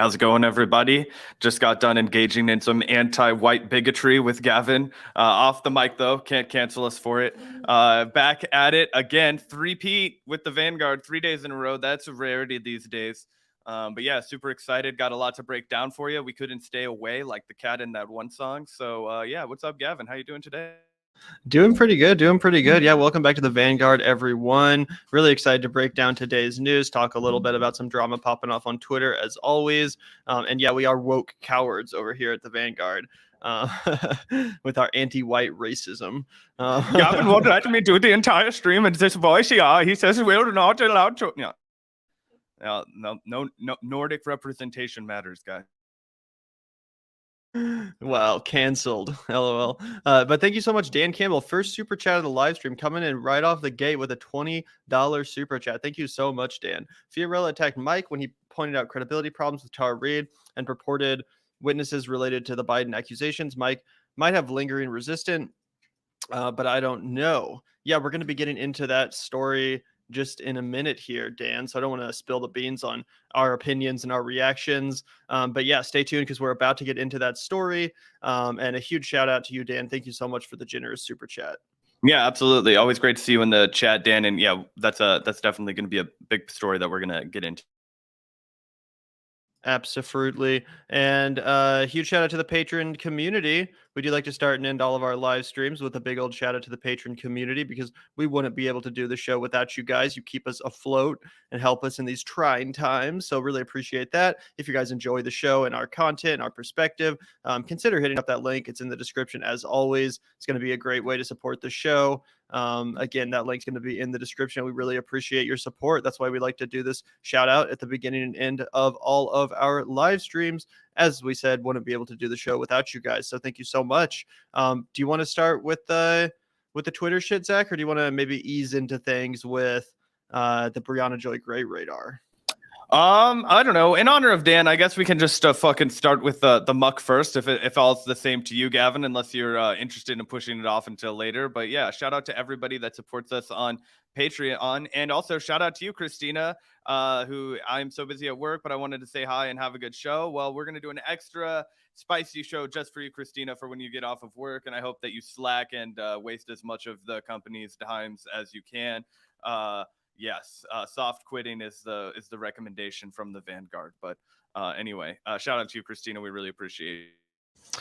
How's it going, everybody? Just got done engaging in some anti-white bigotry with Gavin. Off the mic, though. Can't cancel us for it. Back at it again. Three-peat with the Vanguard 3 days in a row. That's a rarity these days. But yeah, super excited. Got a lot to break down for you. We couldn't stay away like the cat in that one song. So yeah, what's up, Gavin? How you doing today? Doing pretty good. Yeah, welcome back to the Vanguard, everyone. Really excited to break down today's news, talk a little bit about some drama popping off on Twitter, as always. And yeah, we are woke cowards over here at the Vanguard with our anti-white racism. Gavin won't let me do the entire stream, and this voice, yeah, he says we're not allowed to. Yeah. No, Nordic representation matters, guys. Wow, canceled. LOL. But thank you so much, Dan Campbell. First super chat of the live stream, coming in right off the gate with a $20 super chat. Thank you so much, Dan. Fiorella attacked Mike when he pointed out credibility problems with Reade and purported witnesses related to the Biden accusations. Mike might have lingering resistance, but I don't know. Yeah, we're going to be getting into that story just in a minute here, Dan. So I don't want to spill the beans on our opinions and our reactions. But yeah, stay tuned because we're about to get into that story. And a huge shout out to you, Dan. Thank you so much for the generous super chat. Yeah, absolutely. Always great to see you in the chat, Dan. And yeah, that's definitely going to be a big story that we're going to get into. Absolutely. And huge shout out to the patron community. We do like to start and end all of our live streams with a big old shout out to the patron community because we wouldn't be able to do the show without you guys. You keep us afloat and help us in these trying times. So really appreciate that. If you guys enjoy the show and our content and our perspective, consider hitting up that link. It's in the description as always. It's going to be a great way to support the show. Again, that link's going to be in the description. We really appreciate your support. That's why we like to do this shout out at the beginning and end of all of our live streams. As we said, wouldn't be able to do the show without you guys. So thank you so much. Do you want to start with the Twitter shit, Zach, or do you want to maybe ease into things with the Brianna Joy Gray radar? I don't know. In honor of Dan, I guess we can just fucking start with the muck first, if all's the same to you, Gavin, unless you're interested in pushing it off until later. But yeah, shout out to everybody that supports us on Patreon, and also shout out to you, Christina, who I'm so busy at work, but I wanted to say hi and have a good show. Well, we're gonna do an extra spicy show just for you, Christina, for when you get off of work, and I hope that you slack and waste as much of the company's times as you can. Yes, soft quitting is the recommendation from the Vanguard. But anyway, shout out to you, Christina. We really appreciate it.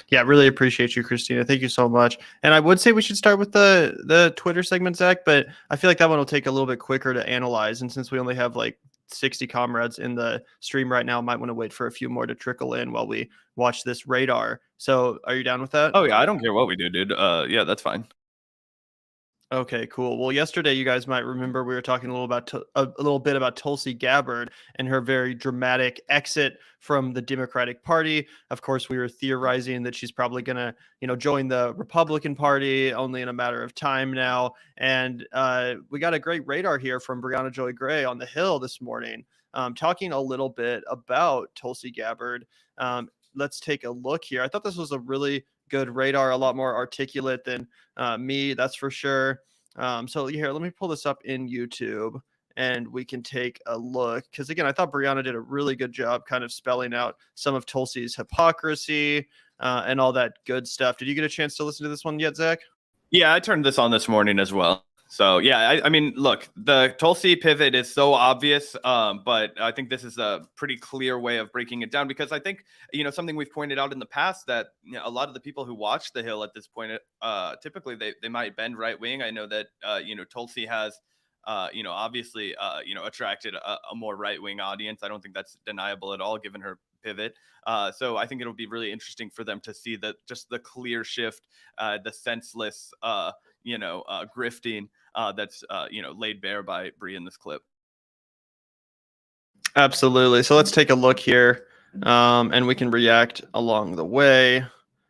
Yeah, really appreciate you, Christina. Thank you so much. And I would say we should start with the Twitter segment, Zach, but I feel like that one will take a little bit quicker to analyze. And since we only have like 60 comrades in the stream right now, might want to wait for a few more to trickle in while we watch this radar. So are you down with that? Oh, yeah, I don't care what we do, dude. Yeah, that's fine. Okay, cool. Well, yesterday you guys might remember we were talking a little bit about Tulsi Gabbard and her very dramatic exit from the Democratic Party. Of course, we were theorizing that she's probably going to, join the Republican Party only in a matter of time now. And we got a great radar here from Brianna Joy Gray on the Hill this morning, talking a little bit about Tulsi Gabbard. Let's take a look here. I thought this was a really good radar, a lot more articulate than me, that's for sure. So here, let me pull this up in YouTube and we can take a look. Because again, I thought Brianna did a really good job kind of spelling out some of Tulsi's hypocrisy and all that good stuff. Did you get a chance to listen to this one yet, Zach? Yeah, I turned this on this morning as well. So yeah, I mean, look, the Tulsi pivot is so obvious, but I think this is a pretty clear way of breaking it down because I think, something we've pointed out in the past that a lot of the people who watch The Hill at this point, typically they might bend right wing. I know that, Tulsi has, obviously, attracted a more right wing audience. I don't think that's deniable at all given her pivot. So I think it'll be really interesting for them to see that just the clear shift, the senseless, grifting that's laid bare by Bree in this clip. Absolutely. So let's take a look here, and we can react along the way.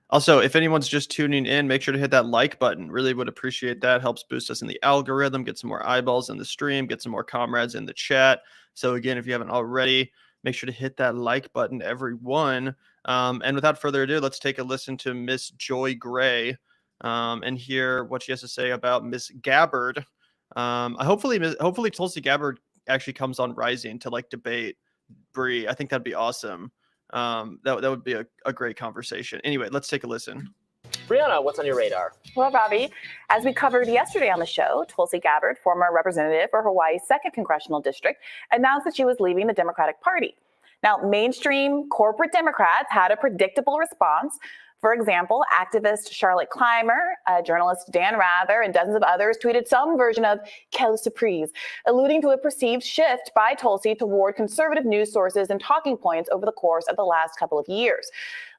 Also, if anyone's just tuning in, make sure to hit that like button. Really would appreciate that. Helps boost us in the algorithm, get some more eyeballs in the stream, get some more comrades in the chat. So again, if you haven't already, make sure to hit that like button, everyone. And without further ado, let's take a listen to Miss Joy Gray and hear what she has to say about Miss Gabbard. Hopefully Tulsi Gabbard actually comes on Rising to like debate Bree. I think that'd be awesome. That would be a great conversation. Anyway, let's take a listen. Brianna, what's on your radar? Well, Robbie, as we covered yesterday on the show, Tulsi Gabbard, former representative for Hawaii's 2nd Congressional District, announced that she was leaving the Democratic Party. Now, mainstream corporate Democrats had a predictable response. For example, activist Charlotte Clymer, journalist Dan Rather, and dozens of others tweeted some version of "Quelle surprise," alluding to a perceived shift by Tulsi toward conservative news sources and talking points over the course of the last couple of years.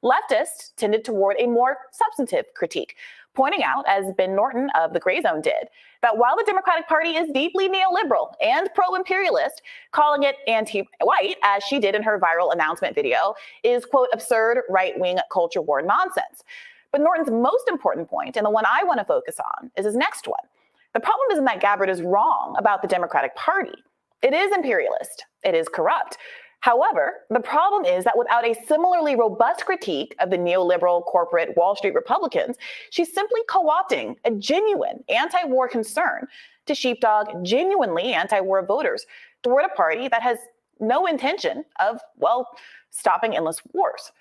Leftists tended toward a more substantive critique, pointing out, as Ben Norton of the Gray Zone did, that while the Democratic Party is deeply neoliberal and pro-imperialist, calling it anti-white, as she did in her viral announcement video, is, quote, absurd right-wing culture war nonsense. But Norton's most important point, and the one I want to focus on, is his next one. The problem isn't that Gabbard is wrong about the Democratic Party. It is imperialist. It is corrupt. However, the problem is that without a similarly robust critique of the neoliberal corporate Wall Street Republicans, she's simply co-opting a genuine anti-war concern to sheepdog genuinely anti-war voters toward a party that has no intention of, well, stopping endless wars.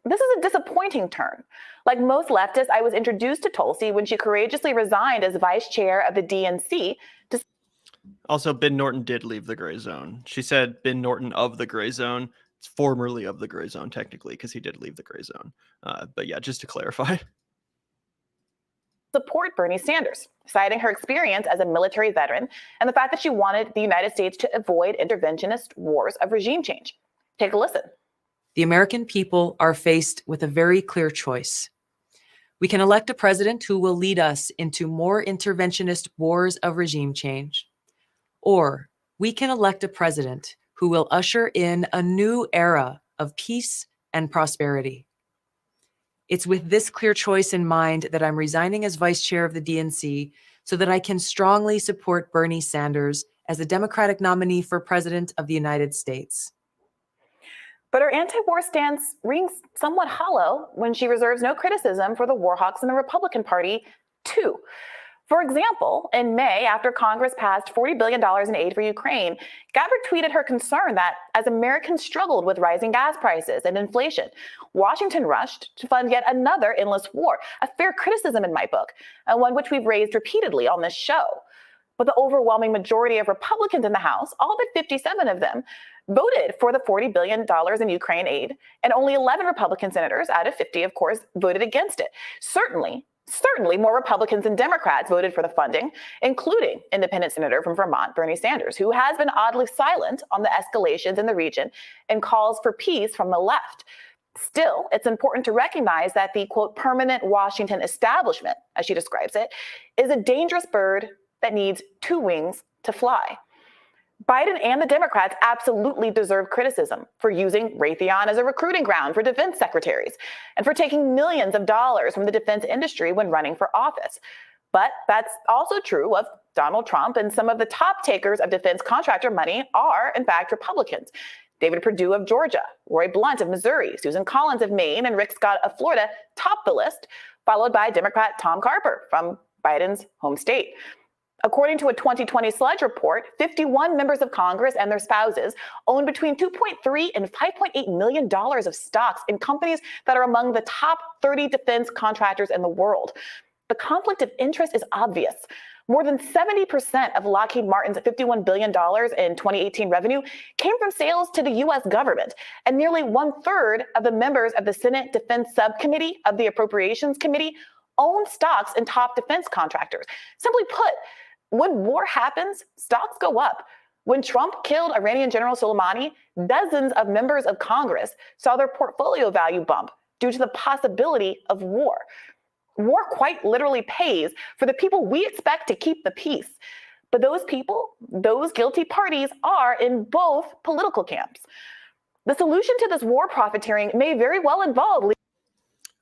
This is a disappointing turn. Like most leftists, I was introduced to Tulsi when she courageously resigned as vice chair of the DNC to Also, Ben Norton did leave the Gray Zone. She said Ben Norton of the Gray Zone. It's formerly of the Gray Zone, technically, because he did leave the Gray Zone. But yeah, just to clarify. support Bernie Sanders, citing her experience as a military veteran and the fact that she wanted the United States to avoid interventionist wars of regime change. Take a listen. The American people are faced with a very clear choice. We can elect a president who will lead us into more interventionist wars of regime change, or we can elect a president who will usher in a new era of peace and prosperity. It's with this clear choice in mind that I'm resigning as vice chair of the DNC so that I can strongly support Bernie Sanders as the Democratic nominee for president of the United States. But her anti-war stance rings somewhat hollow when she reserves no criticism for the war hawks in the Republican Party, too. For example, in May, after Congress passed $40 billion in aid for Ukraine, Gabbard tweeted her concern that as Americans struggled with rising gas prices and inflation, Washington rushed to fund yet another endless war, a fair criticism in my book, and one which we've raised repeatedly on this show. But the overwhelming majority of Republicans in the House, all but 57 of them, voted for the $40 billion in Ukraine aid, and only 11 Republican senators out of 50, of course, voted against it. Certainly more Republicans than Democrats voted for the funding, including independent senator from Vermont, Bernie Sanders, who has been oddly silent on the escalations in the region and calls for peace from the left. Still, it's important to recognize that the, quote, permanent Washington establishment, as she describes it, is a dangerous bird that needs two wings to fly. Biden and the Democrats absolutely deserve criticism for using Raytheon as a recruiting ground for defense secretaries and for taking millions of dollars from the defense industry when running for office. But that's also true of Donald Trump, and some of the top takers of defense contractor money are, in fact, Republicans. David Perdue of Georgia, Roy Blunt of Missouri, Susan Collins of Maine, and Rick Scott of Florida top the list, followed by Democrat Tom Carper from Biden's home state. According to a 2020 Sludge report, 51 members of Congress and their spouses own between $2.3 and $5.8 million of stocks in companies that are among the top 30 defense contractors in the world. The conflict of interest is obvious. More than 70% of Lockheed Martin's $51 billion in 2018 revenue came from sales to the U.S. government, and nearly 1/3 of the members of the Senate Defense Subcommittee of the Appropriations Committee own stocks in top defense contractors. Simply put, when war happens, stocks go up. When Trump killed Iranian General Soleimani, dozens of members of Congress saw their portfolio value bump due to the possibility of war. War quite literally pays for the people we expect to keep the peace. But those people, those guilty parties, are in both political camps. The solution to this war profiteering may very well involve.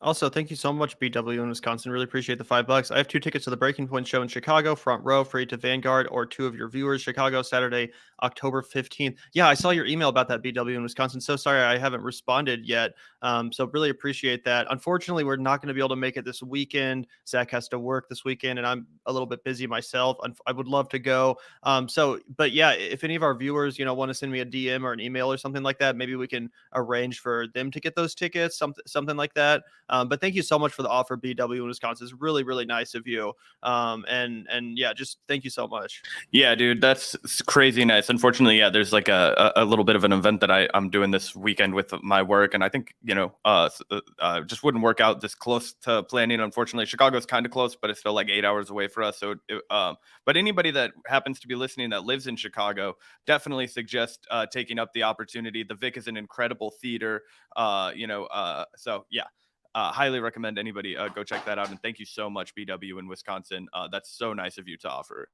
Also, thank you so much, BW in Wisconsin. Really appreciate the $5. I have 2 tickets to the Breaking Point show in Chicago, front row, free to Vanguard, or 2 of your viewers. Chicago, Saturday, October 15th. Yeah, I saw your email about that, BW, in Wisconsin. So sorry I haven't responded yet. So really appreciate that. Unfortunately, we're not going to be able to make it this weekend. Zach has to work this weekend, and I'm a little bit busy myself. I would love to go. But yeah, if any of our viewers, want to send me a DM or an email or something like that, maybe we can arrange for them to get those tickets, something like that. But thank you so much for the offer, BW in Wisconsin. It's really, really nice of you. And yeah, just thank you so much. Yeah, dude, that's crazy nice. Unfortunately, yeah, there's like a little bit of an event that I'm doing this weekend with my work, and I think just wouldn't work out this close to planning. Unfortunately, Chicago's kind of close, but it's still like 8 hours away for us. So, but anybody that happens to be listening that lives in Chicago, definitely suggest taking up the opportunity. The Vic is an incredible theater. So yeah. Highly recommend anybody go check that out. And thank you so much, BW in Wisconsin. That's so nice of you to offer.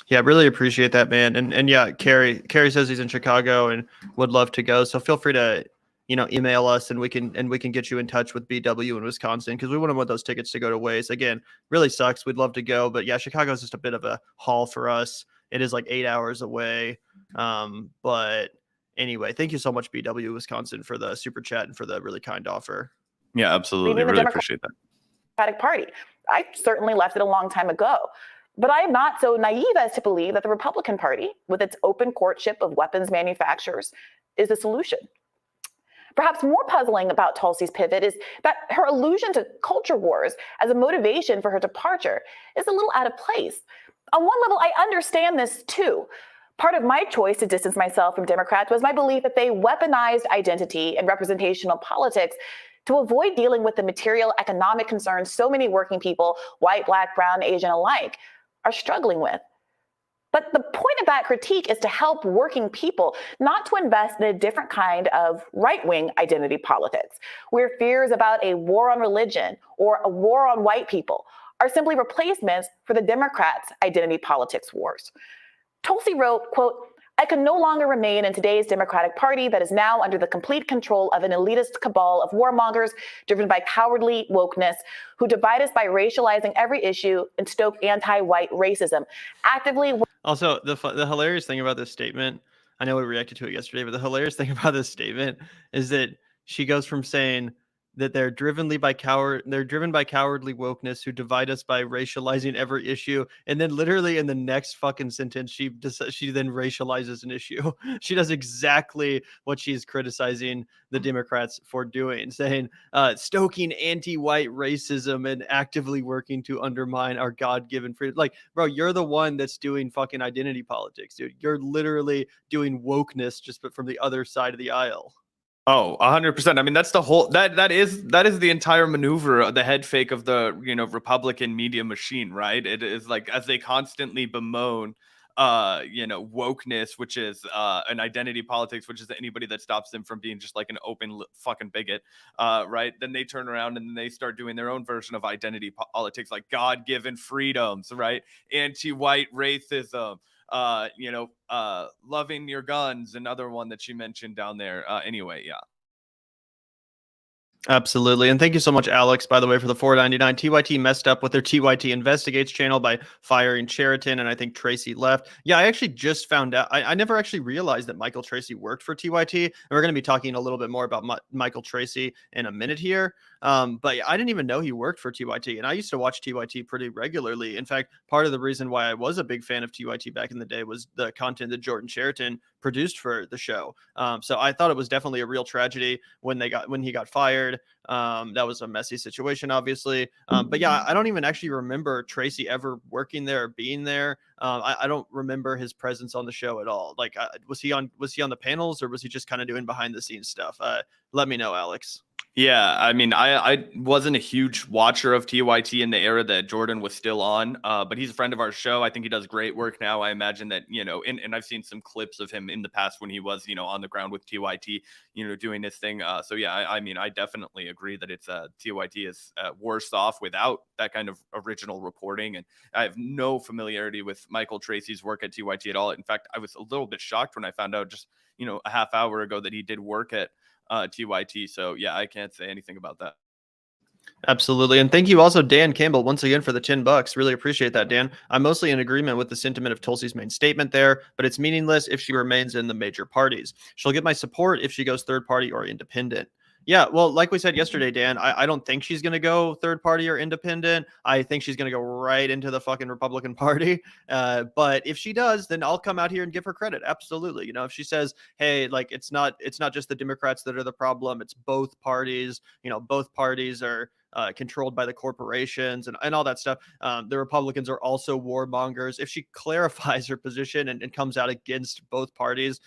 Yeah, really appreciate that, man. And yeah, Carrie says he's in Chicago and would love to go. So feel free to, email us and we can get you in touch with BW in Wisconsin, because we wouldn't want those tickets to go to waste. Again, really sucks. We'd love to go, but yeah, Chicago is just a bit of a haul for us. It is like 8 hours away. But anyway, thank you so much, BW Wisconsin, for the super chat and for the really kind offer. Yeah, absolutely. Really appreciate that. Democratic Party. I certainly left it a long time ago. But I am not so naive as to believe that the Republican Party, with its open courtship of weapons manufacturers, is the solution. Perhaps more puzzling about Tulsi's pivot is that her allusion to culture wars as a motivation for her departure is a little out of place. On one level, I understand this too. Part of my choice to distance myself from Democrats was my belief that they weaponized identity and representational politics to avoid dealing with the material economic concerns so many working people, white, black, brown, Asian alike, are struggling with. But the point of that critique is to help working people, not to invest in a different kind of right-wing identity politics, where fears about a war on religion or a war on white people are simply replacements for the Democrats' identity politics wars. Tulsi wrote, quote, "I can no longer remain in today's Democratic Party that is now under the complete control of an elitist cabal of warmongers driven by cowardly wokeness who divide us by racializing every issue and stoke anti-white racism. Actively..." Also, the hilarious thing about this statement, I know we reacted to it yesterday, but the hilarious thing about this statement is that she goes from saying that they're driven by cowardly wokeness who divide us by racializing every issue, and then literally in the next fucking sentence she then racializes an issue. She does exactly what she's criticizing the Democrats for doing, saying stoking anti-white racism and actively working to undermine our God-given freedom. Like, bro, you're the one that's doing fucking identity politics, dude. You're literally doing wokeness just from the other side of the aisle. Oh, 100%. I mean, that's the whole that is the entire maneuver, the head fake of the Republican media machine, right? It is like, as they constantly bemoan wokeness, which is an identity politics, which is anybody that stops them from being just like an open fucking bigot, right? Then they turn around and they start doing their own version of identity politics, like God-given freedoms, right? Anti-white racism. Loving your guns, another one that she mentioned down there. Anyway, yeah. Absolutely. And thank you so much, Alex, by the way, for the $4.99. TYT messed up with their TYT Investigates channel by firing Sheraton, and I think Tracy left. Yeah, I actually just found out. I never actually realized that Michael Tracy worked for TYT. And we're going to be talking a little bit more about Michael Tracy in a minute here. But I didn't even know he worked for TYT. And I used to watch TYT pretty regularly. In fact, part of the reason why I was a big fan of TYT back in the day was the content that Jordan Sheraton produced for the show. So I thought it was definitely a real tragedy when he got fired. That was a messy situation, obviously. But yeah, I don't even actually remember Tracy ever working there or being there. I don't remember his presence on the show at all. Like, was he on the panels, or was he just kind of doing behind the scenes stuff? Let me know, Alex. Yeah, I mean, I wasn't a huge watcher of TYT in the era that Jordan was still on, but he's a friend of our show. I think he does great work now. I imagine that, and I've seen some clips of him in the past when he was, on the ground with TYT, doing his thing. So yeah, I mean, I definitely agree that it's TYT is worse off without that kind of original reporting. And I have no familiarity with Michael Tracy's work at TYT at all. In fact, I was a little bit shocked when I found out just, a half hour ago that he did work at TYT. So yeah, I can't say anything about that. Absolutely. And thank you also, Dan Campbell, once again for the $10. Really appreciate that, Dan. I'm mostly in agreement with the sentiment of Tulsi's main statement there, but it's meaningless if she remains in the major parties. She'll get my support if she goes third party or independent. Yeah, well, like we said yesterday, Dan, I don't think she's going to go third party or independent. I think she's going to go right into the fucking Republican Party. But if she does, then I'll come out here and give her credit. Absolutely. You know, if she says, hey, like it's not just the Democrats that are the problem, it's both parties. You know, both parties are controlled by the corporations and all that stuff. The Republicans are also warmongers. If she clarifies her position and comes out against both parties,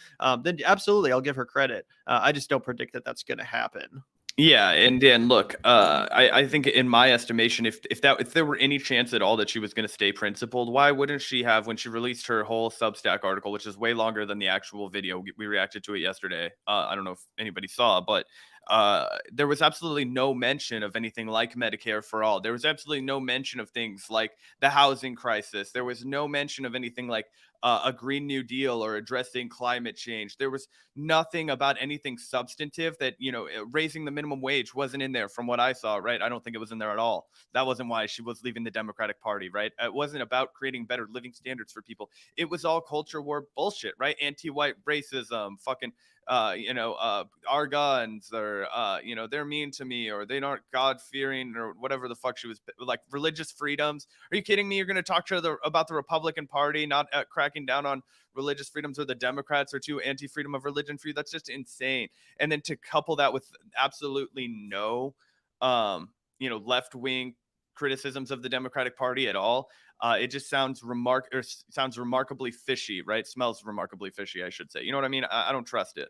then absolutely, I'll give her credit. I just don't predict that that's going to happen. Yeah, and Dan, look, I think in my estimation, if there were any chance at all that she was going to stay principled, why wouldn't she have, when she released her whole Substack article, which is way longer than the actual video? We reacted to it yesterday. I don't know if anybody saw, but there was absolutely no mention of anything like Medicare for all. There was absolutely no mention of things like the housing crisis. There was no mention of anything like a Green New Deal or addressing climate change. There was nothing about anything substantive that, you know, raising the minimum wage wasn't in there from what I saw, right? I don't think it was in there at all. That wasn't why she was leaving the Democratic Party, right? It wasn't about creating better living standards for people. It was all culture war bullshit, right? Anti-white racism, fucking our guns, or they're mean to me, or they aren't God-fearing, or whatever the fuck she was, like religious freedoms. Are you kidding me? You're going to talk to about the Republican Party not cracking down on religious freedoms, or the Democrats are too anti-freedom of religion for you? That's just insane. And then to couple that with absolutely no left-wing criticisms of the Democratic Party at all, it just sounds remarkably fishy, right? Smells remarkably fishy, I should say. You know what I mean? I don't trust it.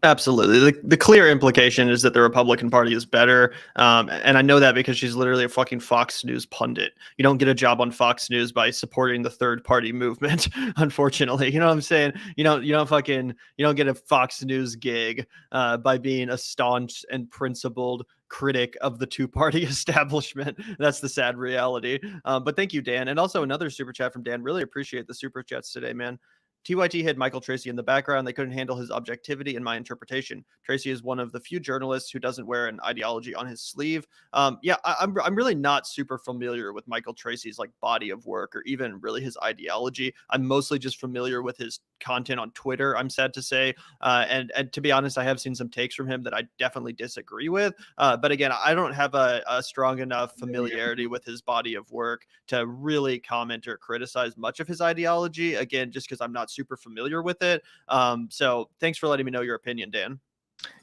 Absolutely. The clear implication is that the Republican Party is better. And I know that because she's literally a fucking Fox News pundit. You don't get a job on Fox News by supporting the third party movement, unfortunately. You know what I'm saying? You don't get a Fox News gig by being a staunch and principled critic of the two-party establishment. That's the sad reality. But thank you, Dan. And also another super chat from Dan. Really appreciate the super chats today, man. TYT had Michael Tracy in the background. They couldn't handle his objectivity in my interpretation. Tracy is one of the few journalists who doesn't wear an ideology on his sleeve. I'm really not super familiar with Michael Tracy's like body of work or even really his ideology. I'm mostly just familiar with his content on Twitter, I'm sad to say. And to be honest, I have seen some takes from him that I definitely disagree with. But again, I don't have a strong enough familiarity with his body of work to really comment or criticize much of his ideology. Again, just because I'm not super familiar with it. So thanks for letting me know your opinion, Dan.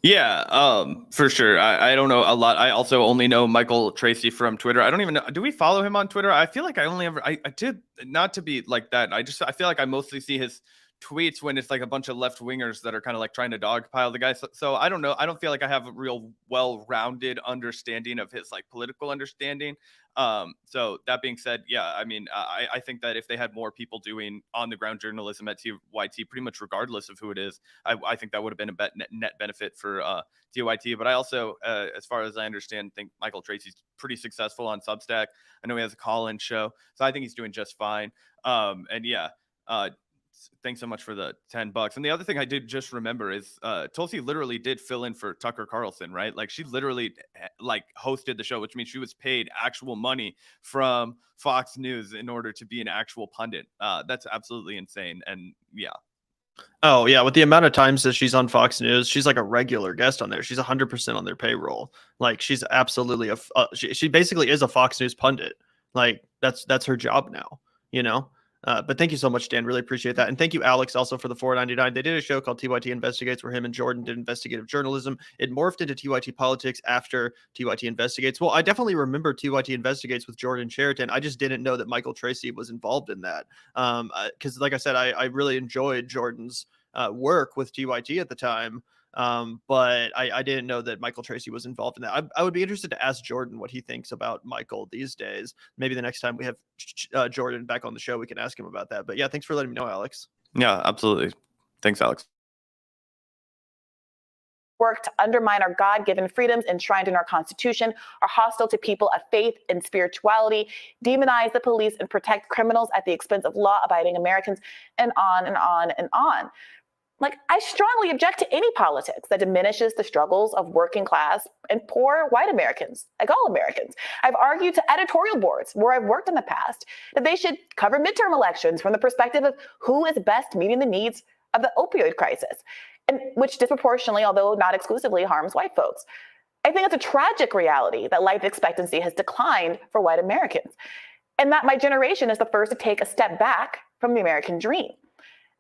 Yeah, for sure. I don't know a lot. I also only know Michael Tracy from Twitter. I don't even know. Do we follow him on Twitter? I feel like I did, not to be like that. I feel like I mostly see his tweets when it's like a bunch of left wingers that are kind of like trying to dogpile the guy. So I don't know. I don't feel like I have a real well-rounded understanding of his like political understanding. So that being said, yeah, I mean, I think that if they had more people doing on the ground journalism at TYT, pretty much regardless of who it is, I think that would have been a net benefit for TYT. But I also, as far as I understand, think Michael Tracy's pretty successful on Substack. I know he has a call-in show, so I think he's doing just fine. And yeah, thanks so much for the $10. And the other thing I did just remember is Tulsi literally did fill in for Tucker Carlson, right? Like she literally like hosted the show, which means she was paid actual money from Fox News in order to be an actual pundit. That's absolutely insane. And yeah. Oh yeah, with the amount of times that she's on Fox News, she's like a regular guest on there. She's 100% on their payroll. Like she's absolutely she basically is a Fox News pundit. Like that's her job now, you know? But thank you so much, Dan. Really appreciate that. And thank you, Alex, also for the $4.99. They did a show called TYT Investigates where him and Jordan did investigative journalism. It morphed into TYT Politics after TYT Investigates. Well, I definitely remember TYT Investigates with Jordan Sheraton. I just didn't know that Michael Tracy was involved in that. Because like I said, I really enjoyed Jordan's work with TYT at the time. But I didn't know that Michael Tracy was involved in that. I would be interested to ask Jordan what he thinks about Michael these days. Maybe the next time we have Jordan back on the show, we can ask him about that. But yeah, thanks for letting me know, Alex. Yeah, absolutely. Thanks, Alex. Work to undermine our God-given freedoms enshrined in our Constitution, are hostile to people of faith and spirituality, demonize the police, and protect criminals at the expense of law-abiding Americans, and on and on and on. Like, I strongly object to any politics that diminishes the struggles of working class and poor white Americans, like all Americans. I've argued to editorial boards where I've worked in the past that they should cover midterm elections from the perspective of who is best meeting the needs of the opioid crisis, and which disproportionately, although not exclusively, harms white folks. I think it's a tragic reality that life expectancy has declined for white Americans, and that my generation is the first to take a step back from the American dream.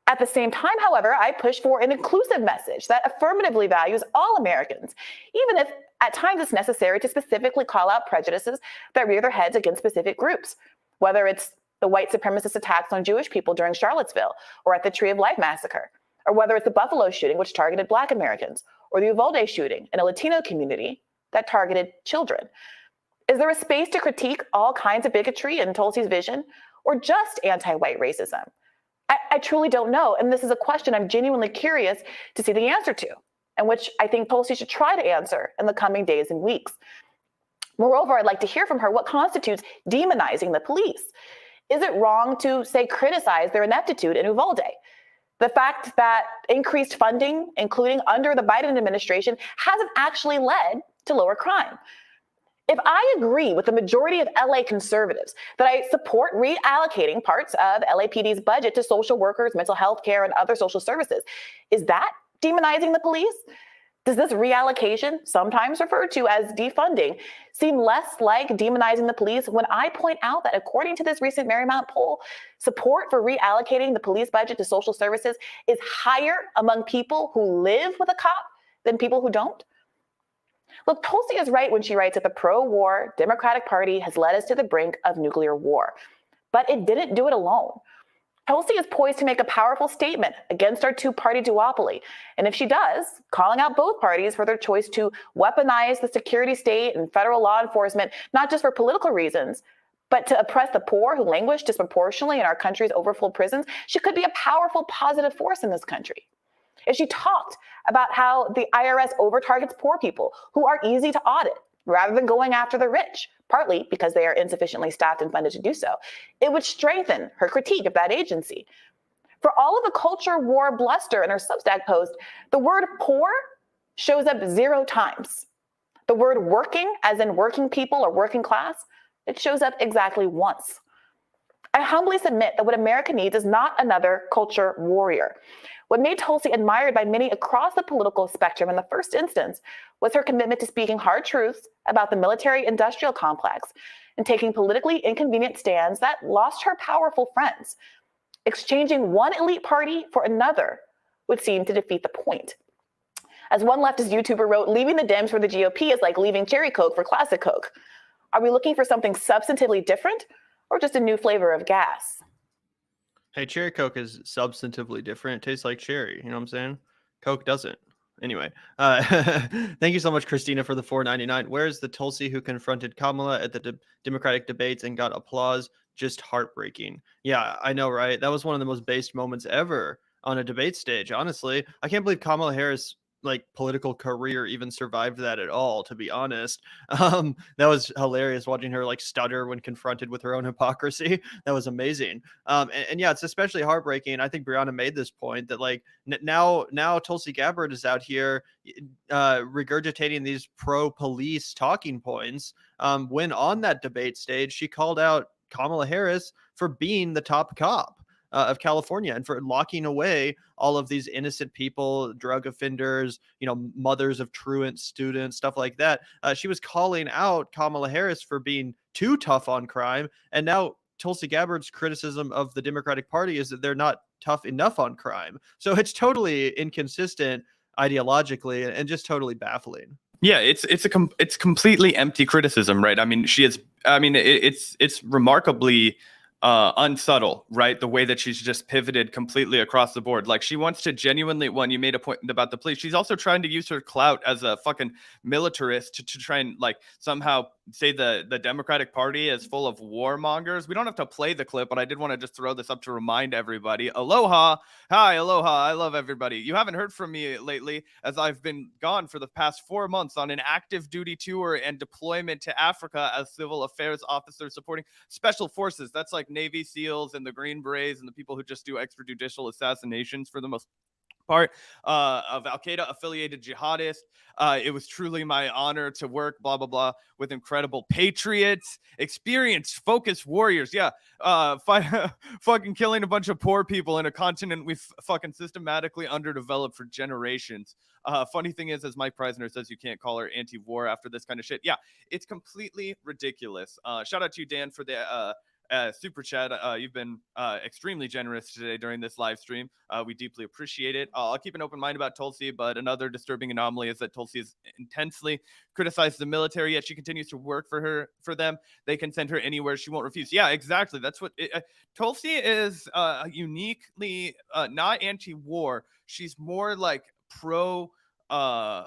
At the same time, however, I push for an inclusive message that affirmatively values all Americans, even if at times it's necessary to specifically call out prejudices that rear their heads against specific groups, whether it's the white supremacist attacks on Jewish people during Charlottesville or at the Tree of Life massacre, or whether it's the Buffalo shooting, which targeted Black Americans, or the Uvalde shooting in a Latino community that targeted children. Is there a space to critique all kinds of bigotry in Tulsi's vision, or just anti-white racism? I truly don't know, and this is a question I'm genuinely curious to see the answer to, and which I think Tulsi should try to answer in the coming days and weeks. Moreover, I'd like to hear from her what constitutes demonizing the police. Is it wrong to, say, criticize their ineptitude in Uvalde? The fact that increased funding, including under the Biden administration, hasn't actually led to lower crime. If I agree with the majority of LA conservatives that I support reallocating parts of LAPD's budget to social workers, mental health care, and other social services, is that demonizing the police? Does this reallocation, sometimes referred to as defunding, seem less like demonizing the police when I point out that according to this recent Marymount poll, support for reallocating the police budget to social services is higher among people who live with a cop than people who don't? Look, Tulsi is right when she writes that the pro-war Democratic Party has led us to the brink of nuclear war, but it didn't do it alone. Tulsi is poised to make a powerful statement against our two-party duopoly, and if she does, calling out both parties for their choice to weaponize the security state and federal law enforcement, not just for political reasons, but to oppress the poor who languish disproportionately in our country's overfull prisons, she could be a powerful, positive force in this country. If she talked about how the IRS over-targets poor people who are easy to audit rather than going after the rich, partly because they are insufficiently staffed and funded to do so, it would strengthen her critique of that agency. For all of the culture war bluster in her Substack post, the word poor shows up 0 times. The word working, as in working people or working class, it shows up exactly once. I humbly submit that what America needs is not another culture warrior. What made Tulsi admired by many across the political spectrum in the first instance was her commitment to speaking hard truths about the military-industrial complex and taking politically inconvenient stands that lost her powerful friends. Exchanging one elite party for another would seem to defeat the point. As one leftist YouTuber wrote, leaving the Dems for the GOP is like leaving Cherry Coke for Classic Coke. Are we looking for something substantively different or just a new flavor of gas? Hey, cherry Coke is substantively different. It tastes like cherry. You know what I'm saying? Coke doesn't. Anyway, thank you so much, Christina, for the $4.99. Where's the Tulsi who confronted Kamala at the Democratic debates and got applause? Just heartbreaking. Yeah, I know, right? That was one of the most based moments ever on a debate stage. Honestly, I can't believe Kamala Harris' political career even survived that at all, to be honest. That was hilarious watching her stutter when confronted with her own hypocrisy. That was amazing. And yeah, it's especially heartbreaking. I think Brianna made this point that now Tulsi Gabbard is out here regurgitating these pro-police talking points. When on that debate stage, she called out Kamala Harris for being the top cop of California and for locking away all of these innocent people, drug offenders, mothers of truant students, stuff like that. She was calling out Kamala Harris for being too tough on crime. And now Tulsi Gabbard's criticism of the Democratic Party is that they're not tough enough on crime. So it's totally inconsistent ideologically and just totally baffling. Yeah, it's completely empty criticism, right? I mean, it's remarkably unsubtle, right? The way that she's just pivoted completely across the board. She wants to genuinely, when you made a point about the police, she's also trying to use her clout as a fucking militarist to try and somehow say the Democratic Party is full of warmongers. We don't have to play the clip, but I did want to just throw this up to remind everybody. Aloha. Hi, aloha. I love everybody. You haven't heard from me lately as I've been gone for the past 4 months on an active duty tour and deployment to Africa as civil affairs officer supporting special forces. That's like Navy SEALs and the Green Berets and the people who just do extrajudicial assassinations for the most part of Al-Qaeda affiliated jihadists. It was truly my honor to work, blah, blah, blah, with incredible patriots, experienced, focused warriors. Yeah. Fucking killing a bunch of poor people in a continent we've fucking systematically underdeveloped for generations. Funny thing is, as Mike Preisner says, you can't call her anti-war after this kind of shit. Yeah, it's completely ridiculous. Shout out to you, Dan, for the super chat. You've been extremely generous today during this live stream. We deeply appreciate it. I'll keep an open mind about Tulsi, but another disturbing anomaly is that Tulsi has intensely criticized the military, yet she continues to work for them. They can send her anywhere, she won't refuse. Yeah, exactly. That's what Tulsi is. Uniquely not anti-war. She's more like pro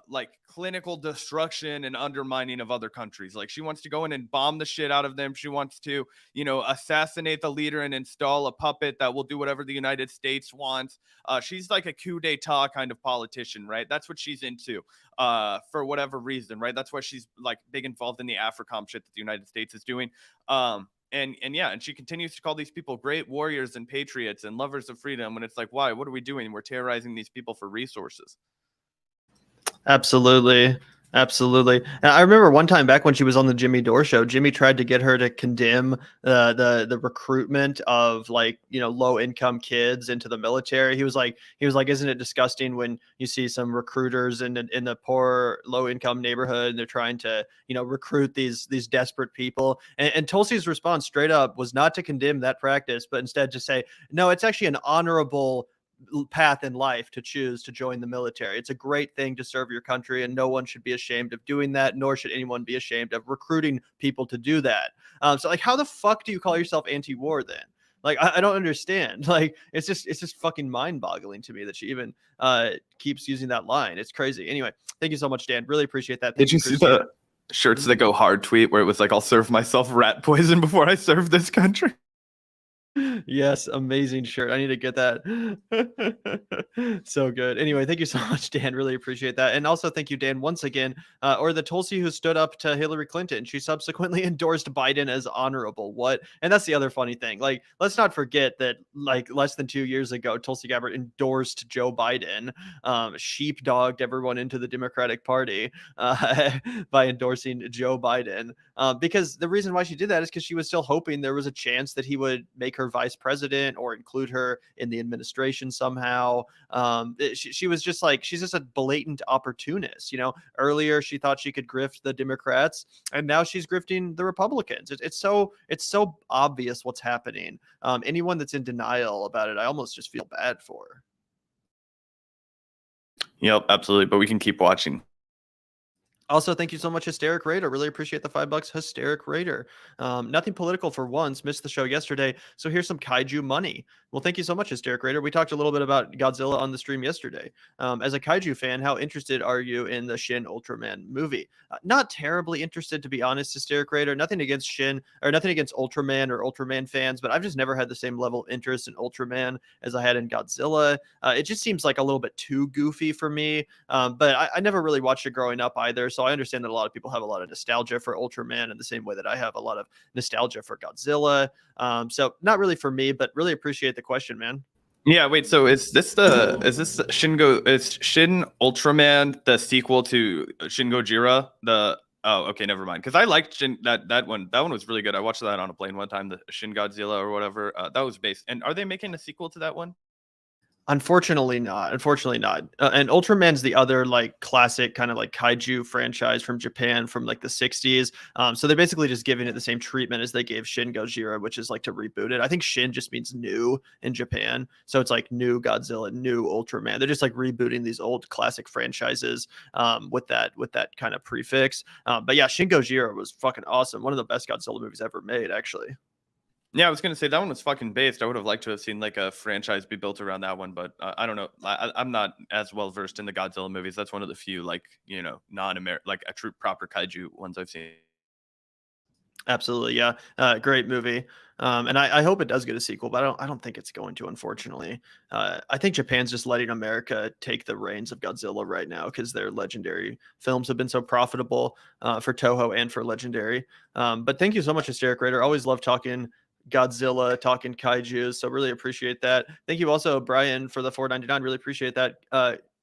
like clinical destruction and undermining of other countries. Like, she wants to go in and bomb the shit out of them. She wants to, assassinate the leader and install a puppet that will do whatever the United States wants. She's like a coup d'etat kind of politician, right? That's what she's into for whatever reason, right? That's why she's like big involved in the AFRICOM shit that the United States is doing. And she continues to call these people great warriors and patriots and lovers of freedom. And it's like, why? What are we doing? We're terrorizing these people for resources. Absolutely. And I remember one time back when she was on the Jimmy Dore show, Jimmy tried to get her to condemn the recruitment of low income kids into the military. He was like, isn't it disgusting when you see some recruiters in the poor low income neighborhood and they're trying to recruit these desperate people? And Tulsi's response straight up was not to condemn that practice, but instead to say, no, it's actually an honorable path in life to choose to join the military. It's a great thing to serve your country, and no one should be ashamed of doing that, nor should anyone be ashamed of recruiting people to do that. So how the fuck do you call yourself anti-war then? Like, I don't understand. Like, it's just fucking mind-boggling to me that she even keeps using that line. It's crazy. Anyway, thank you so much, Dan. Really appreciate that. Did you see the shirts that go hard tweet where it was like, I'll serve myself rat poison before I serve this country? Yes, amazing shirt. I need to get that. So good. Anyway, thank you so much, Dan. Really appreciate that. And also thank you, Dan, once again, or the Tulsi who stood up to Hillary Clinton. She subsequently endorsed Biden as honorable. What? And that's the other funny thing. Like, let's not forget that like less than 2 years ago, Tulsi Gabbard endorsed Joe Biden, sheepdogged everyone into the Democratic Party by endorsing Joe Biden. Because the reason why she did that is because she was still hoping there was a chance that he would make her vice president or include her in the administration somehow. She was just like, she's just a blatant opportunist. Earlier she thought she could grift the Democrats, and now she's grifting the Republicans. It's so obvious what's happening. Anyone that's in denial about it, I almost just feel bad for. Yep, absolutely. But we can keep watching. Also, thank you so much, Hysteric Raider. Really appreciate the $5, Hysteric Raider. Nothing political for once. Missed the show yesterday, so here's some kaiju money. Well, thank you so much, Hysteric Raider. We talked a little bit about Godzilla on the stream yesterday. As a kaiju fan, how interested are you in the Shin Ultraman movie? Not terribly interested, to be honest, Hysteric Raider. Nothing against Shin, or nothing against Ultraman or Ultraman fans, but I've just never had the same level of interest in Ultraman as I had in Godzilla. It just seems like a little bit too goofy for me, but I never really watched it growing up either. So I understand that a lot of people have a lot of nostalgia for Ultraman in the same way that I have a lot of nostalgia for Godzilla. So not really for me, but really appreciate the question, man. Yeah, wait, so is this Shin Ultraman the sequel to Shin Gojira? Oh, okay, never mind. Because I liked that one. That one was really good. I watched that on a plane one time, the Shin Godzilla or whatever. That was based. And are they making a sequel to that one? Unfortunately not. And Ultraman's the other like classic kind of like kaiju franchise from Japan from like the 60s. So they're basically just giving it the same treatment as they gave Shin Gojira, which is like to reboot it. I think Shin just means new in Japan. So it's like new Godzilla, new Ultraman. They're just like rebooting these old classic franchises with that kind of prefix. But yeah, Shin Gojira was fucking awesome. One of the best Godzilla movies ever made, actually. Yeah, I was going to say that one was fucking based. I would have liked to have seen like a franchise be built around that one, but I don't know. I'm not as well versed in the Godzilla movies. That's one of the few like, non-American, like a true proper kaiju ones I've seen. Absolutely. Yeah. Great movie. And I hope it does get a sequel, but I don't think it's going to, unfortunately. I think Japan's just letting America take the reins of Godzilla right now because their Legendary films have been so profitable for Toho and for Legendary. But thank you so much, Hysteric Raider. Always love talking Godzilla talking kaiju. So really appreciate that. Thank you also, Brian, for the $4.99. Really appreciate that.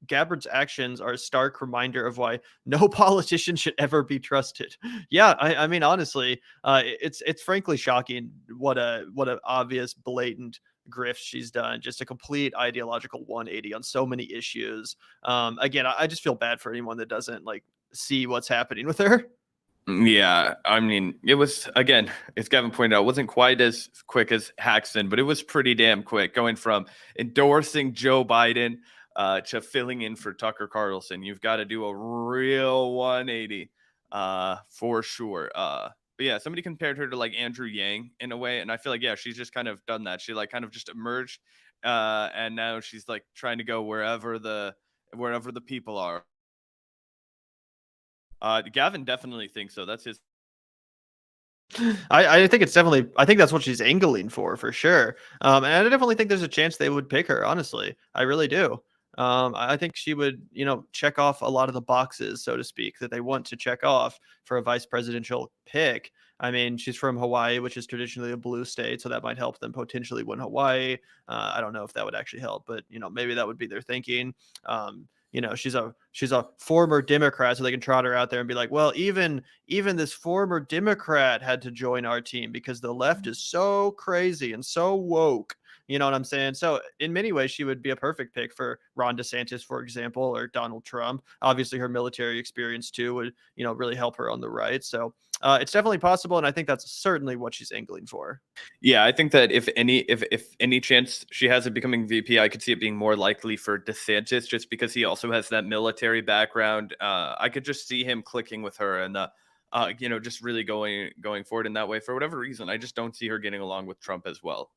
Gabbard's actions are a stark reminder of why no politician should ever be trusted. Yeah, I mean, honestly, it's frankly shocking what a obvious, blatant grift she's done. Just a complete ideological 180 on so many issues. Again, I just feel bad for anyone that doesn't like see what's happening with her. Yeah, I mean, it was, again, as Gavin pointed out, it wasn't quite as quick as Haxton, but it was pretty damn quick, going from endorsing Joe Biden to filling in for Tucker Carlson. You've got to do a real 180 for sure. But yeah, somebody compared her to like Andrew Yang in a way, and I feel like, yeah, she's just kind of done that. She like kind of just emerged, and now she's like trying to go wherever the people are. Gavin definitely thinks so. That's his. I think it's definitely, I think that's what she's angling for sure. And I definitely think there's a chance they would pick her. Honestly, I really do. I think she would, check off a lot of the boxes, so to speak, that they want to check off for a vice presidential pick. I mean, she's from Hawaii, which is traditionally a blue state, so that might help them potentially win Hawaii. I don't know if that would actually help, but maybe that would be their thinking. She's a former Democrat, so they can trot her out there and be like, well, even this former Democrat had to join our team because the left is so crazy and so woke. You know what I'm saying? So in many ways, she would be a perfect pick for Ron DeSantis, for example, or Donald Trump. Obviously, her military experience too would, really help her on the right. So it's definitely possible, and I think that's certainly what she's angling for. Yeah, I think that if any chance she has of becoming VP, I could see it being more likely for DeSantis, just because he also has that military background. I could just see him clicking with her and just really going forward in that way. For whatever reason, I just don't see her getting along with Trump as well.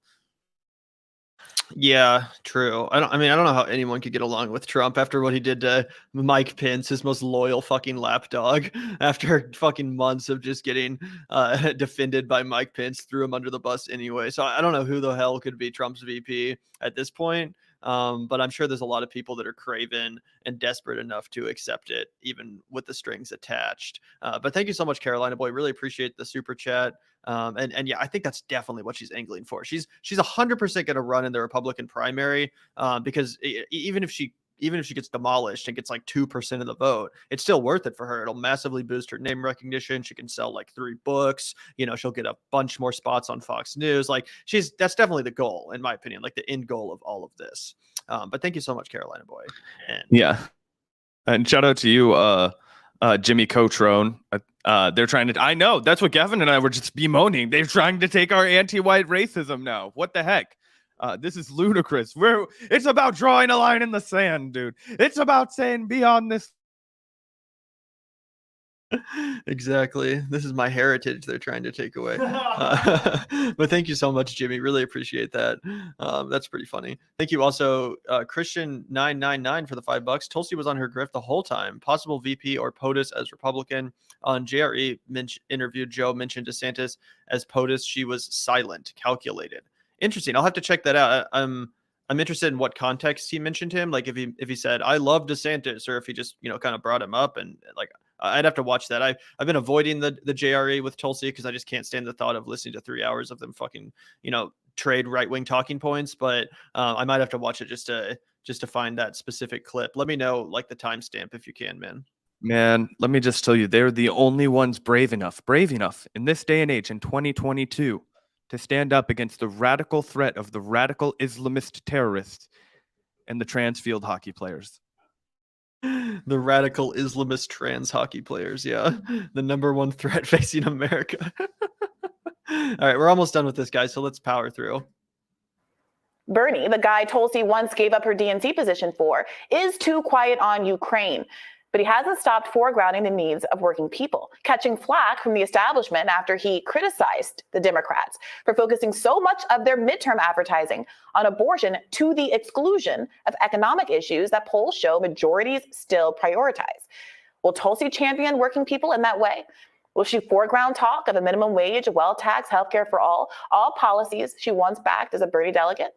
Yeah, true. I don't know how anyone could get along with Trump after what he did to Mike Pence, his most loyal fucking lapdog, after fucking months of just getting defended by Mike Pence, threw him under the bus anyway. So I don't know who the hell could be Trump's VP at this point. But I'm sure there's a lot of people that are craven and desperate enough to accept it, even with the strings attached. But thank you so much, Carolina Boy. Really appreciate the super chat. And yeah, I think that's definitely what she's angling for. She's 100% going to run in the Republican primary, because even if she gets demolished and gets like 2% of the vote, it's still worth it for her. It'll massively boost her name recognition. She can sell like 3 books. She'll get a bunch more spots on Fox News. Like that's definitely the goal, in my opinion, like the end goal of all of this. But thank you so much, Carolina Boy. Yeah. And shout out to you, Jimmy Cotrone. They're trying to, I know that's what Gavin and I were just bemoaning. They're trying to take our anti-white racism now. What the heck? This is ludicrous. It's about drawing a line in the sand, dude. It's about saying beyond this. Exactly. This is my heritage they're trying to take away. But thank you so much, Jimmy. Really appreciate that. That's pretty funny. Thank you also, Christian999 for the $5. Tulsi was on her grift the whole time. Possible VP or POTUS as Republican. On JRE interview, Joe mentioned DeSantis as POTUS. She was silent, calculated. Interesting. I'll have to check that out. I'm interested in what context he mentioned him. Like if he said, I love DeSantis, or if he just, kind of brought him up, and like, I'd have to watch that. I've been avoiding the JRE with Tulsi because I just can't stand the thought of listening to 3 hours of them fucking, trade right-wing talking points. But I might have to watch it just to find that specific clip. Let me know like the timestamp if you can, man. Man, let me just tell you, they're the only ones brave enough in this day and age in 2022 to stand up against the radical threat of the radical Islamist terrorists and the trans field hockey players. The radical Islamist trans hockey players. Yeah. The number one threat facing America. All right. We're almost done with this, guys. So let's power through. Bernie, the guy Tulsi once gave up her DNC position for, is too quiet on Ukraine. But he hasn't stopped foregrounding the needs of working people, catching flack from the establishment after he criticized the Democrats for focusing so much of their midterm advertising on abortion to the exclusion of economic issues that polls show majorities still prioritize. Will Tulsi champion working people in that way? Will she foreground talk of a minimum wage, a wealth tax, healthcare for all policies she once backed as a Bernie delegate?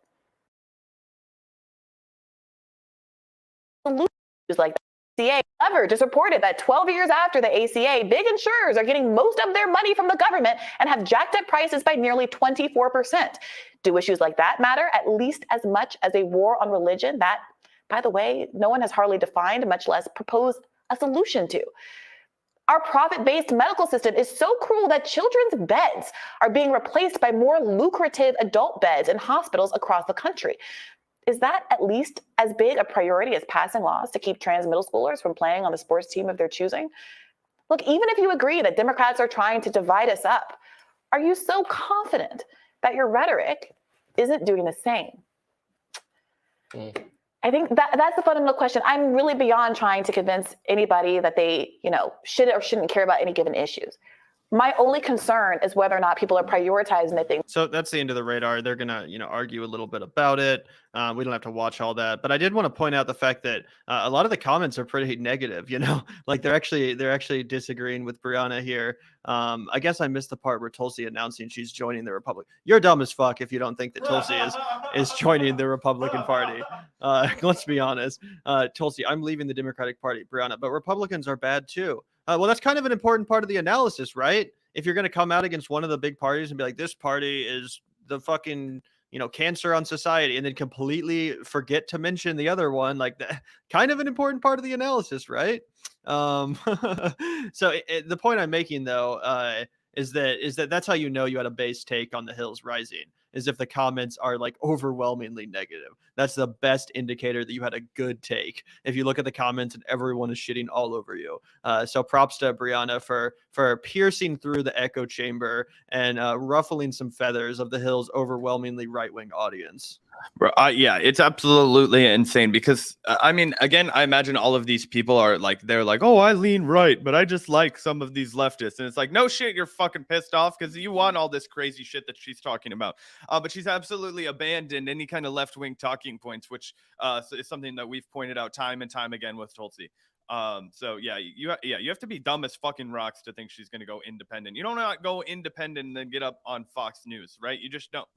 Like ACA. Gabbard just reported that 12 years after the ACA, big insurers are getting most of their money from the government and have jacked up prices by nearly 24%. Do issues like that matter at least as much as a war on religion that, by the way, no one has hardly defined, much less proposed a solution to? Our profit-based medical system is so cruel that children's beds are being replaced by more lucrative adult beds in hospitals across the country. Is that at least as big a priority as passing laws to keep trans middle schoolers from playing on the sports team of their choosing? Look, even if you agree that Democrats are trying to divide us up, are you so confident that your rhetoric isn't doing the same? I think that's the fundamental question. I'm really beyond trying to convince anybody that they, should or shouldn't care about any given issues. My only concern is whether or not people are prioritizing the things. So that's the end of the radar. They're gonna, argue a little bit about it. We don't have to watch all that, but I did want to point out the fact that a lot of the comments are pretty negative. Like they're actually disagreeing with Brianna here. I guess I missed the part where Tulsi announcing she's joining the Republican. You're dumb as fuck if you don't think that Tulsi is joining the Republican Party. Let's be honest. Tulsi, I'm leaving the Democratic Party, Brianna, but Republicans are bad too. Well, that's kind of an important part of the analysis, right? If you're going to come out against one of the big parties and be like, this party is the fucking, cancer on society, and then completely forget to mention the other one, like that, kind of an important part of the analysis, right? So the point I'm making though, is that that's how you had a base take on the Hills Rising, is if the comments are like overwhelmingly negative. That's the best indicator that you had a good take. If you look at the comments and everyone is shitting all over you. So props to Brianna for piercing through the echo chamber and ruffling some feathers of the Hills' overwhelmingly right-wing audience. Bro, yeah, it's absolutely insane because again, I imagine all of these people are like, they're like, oh, I lean right, but I just like some of these leftists. And it's like, no shit, you're fucking pissed off because you want all this crazy shit that she's talking about. But she's absolutely abandoned any kind of left-wing talking points, which is something that we've pointed out time and time again with Tulsi. So yeah, you have to be dumb as fucking rocks to think she's going to go independent. You don't not go independent and then get up on Fox News, right? You just don't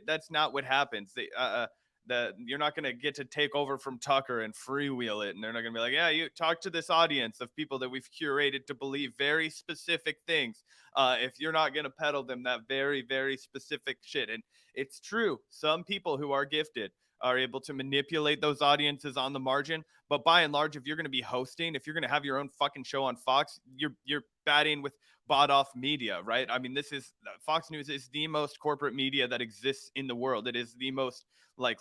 that's not what happens. You're not going to get to take over from Tucker and freewheel it. And they're not going to be like, yeah, you talk to this audience of people that we've curated to believe very specific things. If you're not going to peddle them that very, very specific shit. And it's true. Some people who are gifted are able to manipulate those audiences on the margin. But by and large, if you're going to be hosting, if you're going to have your own fucking show on Fox, you're batting with bought off media, right? I mean, Fox News is the most corporate media that exists in the world. It is the most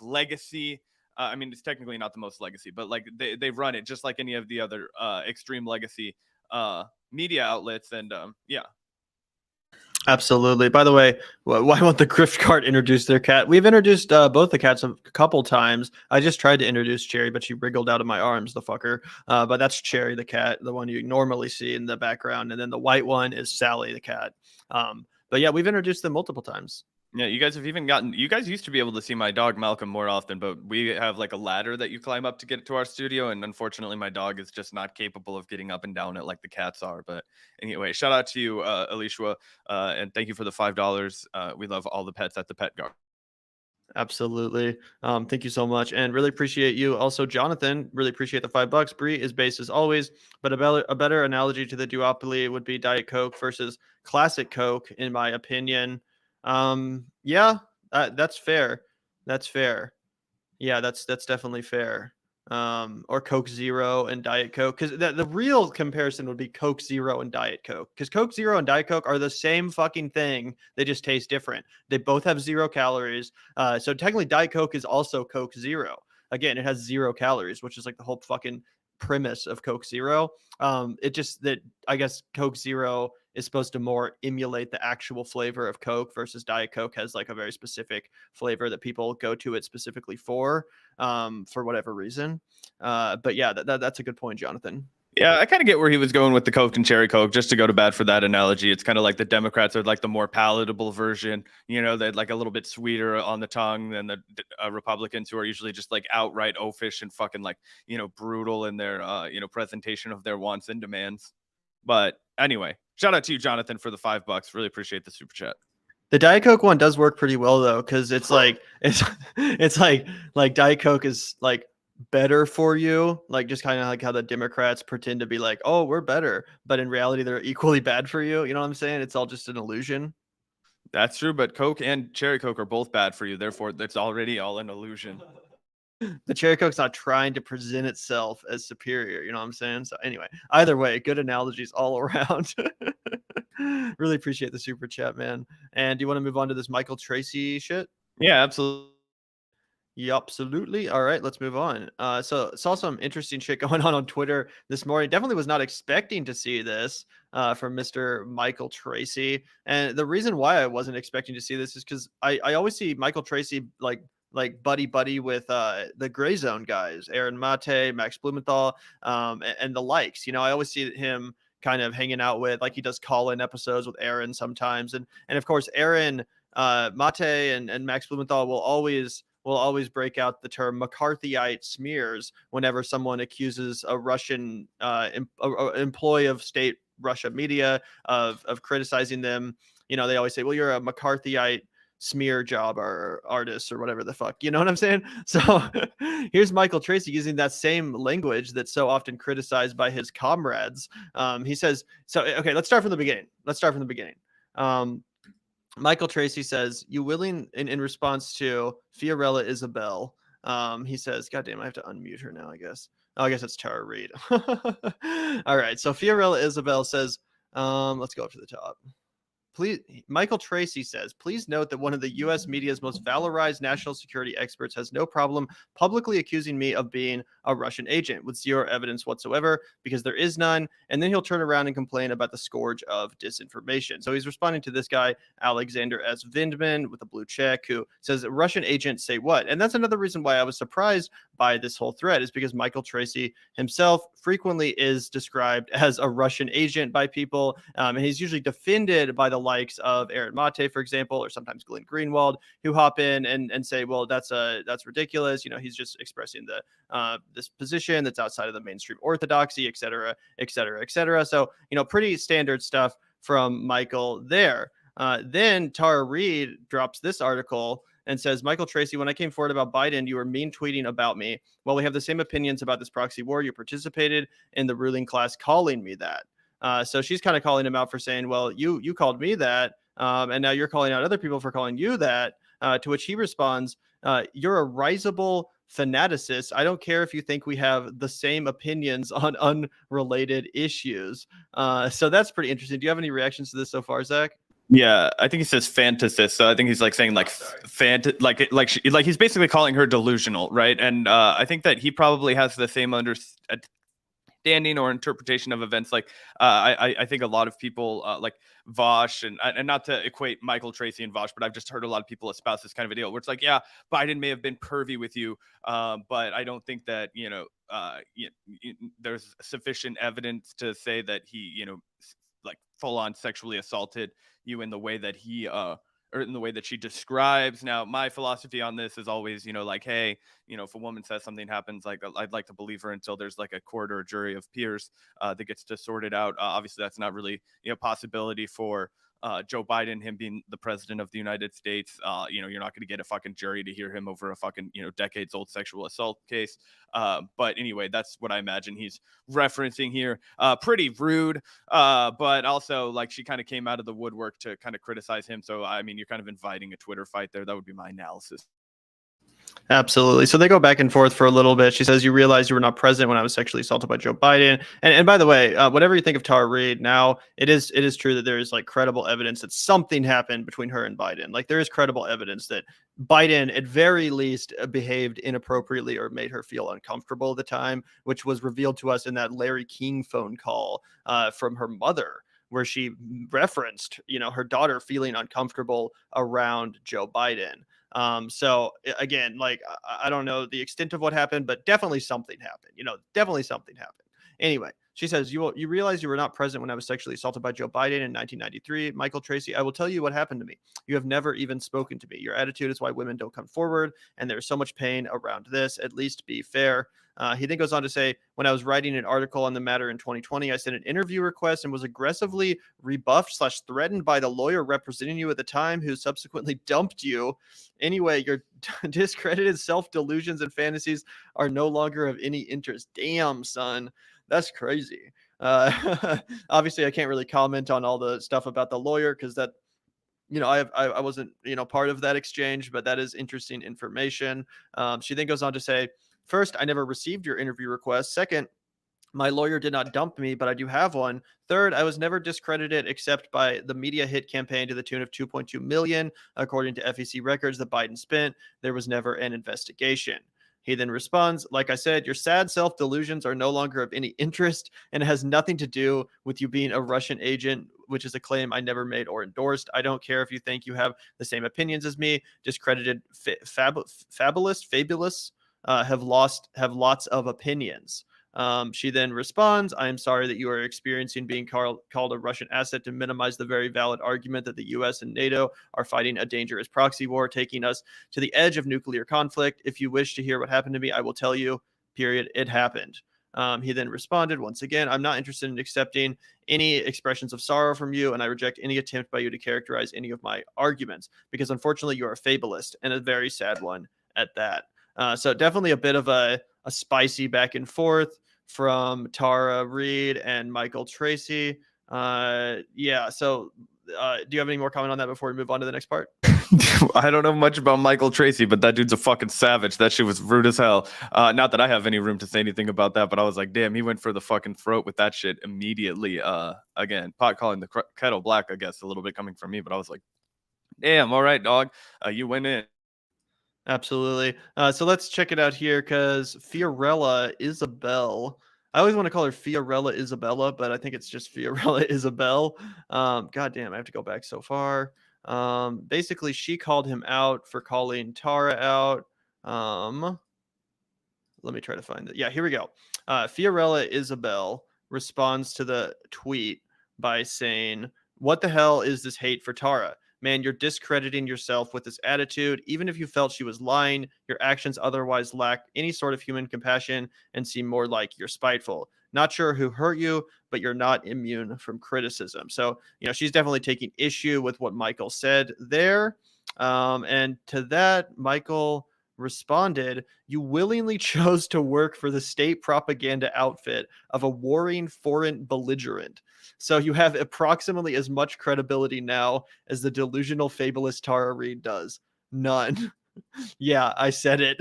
legacy. It's technically not the most legacy, but they run it just like any of the other extreme legacy media outlets. And yeah. Absolutely. By the way, why won't the Grift Cart introduce their cat? We've introduced both the cats a couple times. I just tried to introduce Cherry, but she wriggled out of my arms, the fucker. But that's Cherry, the cat, the one you normally see in the background. And then the white one is Sally, the cat. But yeah, we've introduced them multiple times. Yeah, you guys used to be able to see my dog Malcolm more often, but we have a ladder that you climb up to get to our studio. And unfortunately, my dog is just not capable of getting up and down it like the cats are. But anyway, shout out to you, Alicia. And thank you for the $5. We love all the pets at the Pet Guard. Absolutely. Thank you so much. And really appreciate you. Also, Jonathan, really appreciate the $5. Brie is base as always, but a better analogy to the duopoly would be Diet Coke versus Classic Coke, in my opinion. Yeah, that's fair. That's fair. Yeah, that's definitely fair. Or Coke Zero and Diet Coke, because the real comparison would be Coke Zero and Diet Coke, because Coke Zero and Diet Coke are the same fucking thing. They just taste different. They both have 0 calories. So technically Diet Coke is also Coke Zero. Again, it has 0 calories, which is the whole fucking premise of Coke Zero. It just that I guess Coke Zero is supposed to more emulate the actual flavor of Coke, versus Diet Coke has a very specific flavor that people go to it specifically for whatever reason. But yeah, that's a good point, Jonathan. Yeah, I kind of get where he was going with the Coke and Cherry Coke, just to go to bat for that analogy. It's kind of like the Democrats are the more palatable version, they're a little bit sweeter on the tongue than the Republicans, who are usually just outright oafish and fucking brutal in their, presentation of their wants and demands. But anyway, shout out to you, Jonathan, for the $5. Really appreciate the super chat. The Diet Coke one does work pretty well though, because it's it's like Diet Coke is better for you, like just kind of like how the Democrats pretend to be like, oh, we're better, but in reality they're equally bad for you. You know what I'm saying? It's all just an illusion. That's true, but Coke and cherry Coke are both bad for you. Therefore, it's already all an illusion. The cherry Coke's not trying to present itself as superior. You know what I'm saying? So anyway, either way, good analogies all around. Really appreciate the super chat, man. And do you want to move on to this Michael Tracy shit? Yeah, absolutely. Yeah, absolutely. All right, let's move on. So saw some interesting shit going on Twitter this morning. Definitely was not expecting to see this from Mr. Michael Tracy. And the reason why I wasn't expecting to see this is because I always see Michael Tracy like buddy with the Gray Zone guys, Aaron Mate, Max Blumenthal, and the likes. You know, I always see him kind of hanging out with, like, he does call-in episodes with Aaron sometimes, and of course Aaron Mate and Max Blumenthal will always break out the term McCarthyite smears whenever someone accuses a Russian employee of state Russia media of criticizing them. You know, they always say, well, you're a McCarthyite smear job or artist or whatever the fuck. You know what I'm saying? So here's Michael Tracy using that same language that's so often criticized by his comrades. He says, so, okay, let's start from the beginning. Michael Tracy says, you willing, in response to Fiorella Isabel, he says, God damn, I have to unmute her now, I guess. Oh, I guess it's Tara Reade. All right. So Fiorella Isabel says, let's go up to the top. Please, Michael Tracy says, please note that one of the U.S. media's most valorized national security experts has no problem publicly accusing me of being a Russian agent with zero evidence whatsoever, because there is none. And then he'll turn around and complain about the scourge of disinformation. So he's responding to this guy, Alexander S. Vindman, with a blue check, who says, Russian agents say what? And that's another reason why I was surprised by this whole thread, is because Michael Tracy himself frequently is described as a Russian agent by people. And he's usually defended by the likes of Aaron Mate, for example, or sometimes Glenn Greenwald, who hop in and say, well, that's ridiculous. You know, he's just expressing this position that's outside of the mainstream orthodoxy, et cetera, et cetera, et cetera. So, you know, pretty standard stuff from Michael there. Then Tara Reade drops this article and says, Michael Tracy, when I came forward about Biden, you were mean tweeting about me. Well, we have the same opinions about this proxy war. You participated in the ruling class calling me that. So she's kind of calling him out for saying, well, you called me that, and now you're calling out other people for calling you that, to which he responds, you're a risible fanaticist. I don't care if you think we have the same opinions on unrelated issues. So that's pretty interesting. Do you have any reactions to this so far, Zach? Yeah, I think he says fantasist. So I think he's like saying like like he's basically calling her delusional, right? And I think that he probably has the same understanding or interpretation of events. Like I think a lot of people like Vosh and not to equate Michael Tracy and Vosh, but I've just heard a lot of people espouse this kind of a deal where it's like, yeah, Biden may have been pervy with you, but I don't think that, there's sufficient evidence to say that he, like full on sexually assaulted you in the way that he or in the way that she describes. Now, my philosophy on this is always, like, hey, if a woman says something happens, like, I'd like to believe her until there's like a court or a jury of peers that gets to sort it out. Obviously, that's not really a possibility for Joe Biden, him being the president of the United States. You're not going to get a fucking jury to hear him over a fucking, decades old sexual assault case. But anyway, that's what I imagine he's referencing here. Pretty rude, but also like she kind of came out of the woodwork to kind of criticize him. So, I mean, you're kind of inviting a Twitter fight there. That would be my analysis. Absolutely. So they go back and forth for a little bit. She says, you realize you were not present when I was sexually assaulted by Joe Biden. And by the way, whatever you think of Tara Reade, now it is true that there is like credible evidence that something happened between her and Biden. Like there is credible evidence that Biden at very least behaved inappropriately or made her feel uncomfortable at the time, which was revealed to us in that Larry King phone call from her mother, where she referenced, her daughter feeling uncomfortable around Joe Biden. So again, like, I don't know the extent of what happened, but definitely something happened, definitely something happened. Anyway, she says, you realize you were not present when I was sexually assaulted by Joe Biden in 1993. Michael Tracy, I will tell you what happened to me. You have never even spoken to me. Your attitude is why women don't come forward. And there's so much pain around this. At least be fair. He then goes on to say, when I was writing an article on the matter in 2020, I sent an interview request and was aggressively rebuffed/threatened by the lawyer representing you at the time, who subsequently dumped you. Anyway, your discredited self-delusions and fantasies are no longer of any interest. Damn, son. That's crazy. Obviously, I can't really comment on all the stuff about the lawyer because that, I wasn't, part of that exchange, but that is interesting information. She then goes on to say, first, I never received your interview request. Second, my lawyer did not dump me, but I do have one. Third, I was never discredited except by the media hit campaign to the tune of $2.2 million, according to FEC records that Biden spent. There was never an investigation. He then responds, like I said, your sad self-delusions are no longer of any interest, and it has nothing to do with you being a Russian agent, which is a claim I never made or endorsed. I don't care if you think you have the same opinions as me. Discredited fabulous have lots of opinions. She then responds, I am sorry that you are experiencing being called a Russian asset to minimize the very valid argument that the US and NATO are fighting a dangerous proxy war, taking us to the edge of nuclear conflict. If you wish to hear what happened to me, I will tell you, period. It happened. He then responded, once again, I'm not interested in accepting any expressions of sorrow from you, and I reject any attempt by you to characterize any of my arguments, because unfortunately you're a fabulist, and a very sad one at that. So definitely a bit of a spicy back and forth from Tara Reade and Michael Tracy. Yeah. So do you have any more comment on that before we move on to the next part? I don't know much about Michael Tracy, but that dude's a fucking savage. That shit was rude as hell. Not that I have any room to say anything about that, but I was like, damn, he went for the fucking throat with that shit immediately. Again, pot calling the kettle black, I guess, a little bit coming from me, but I was like, damn, all right, dog. You went in. Absolutely. So let's check it out here, because Fiorella Isabel. I always want to call her Fiorella Isabella, but I think it's just Fiorella Isabel. God damn, I have to go back so far. Basically, she called him out for calling Tara out. Let me try to find it. Yeah, here we go. Fiorella Isabel responds to the tweet by saying, what the hell is this hate for Tara? Man, you're discrediting yourself with this attitude. Even if you felt she was lying, your actions otherwise lack any sort of human compassion and seem more like you're spiteful. Not sure who hurt you, but you're not immune from criticism. So, she's definitely taking issue with what Michael said there. And to that, Michael responded, you willingly chose to work for the state propaganda outfit of a warring foreign belligerent. So you have approximately as much credibility now as the delusional fabulist Tara Reade does. None. Yeah, I said it.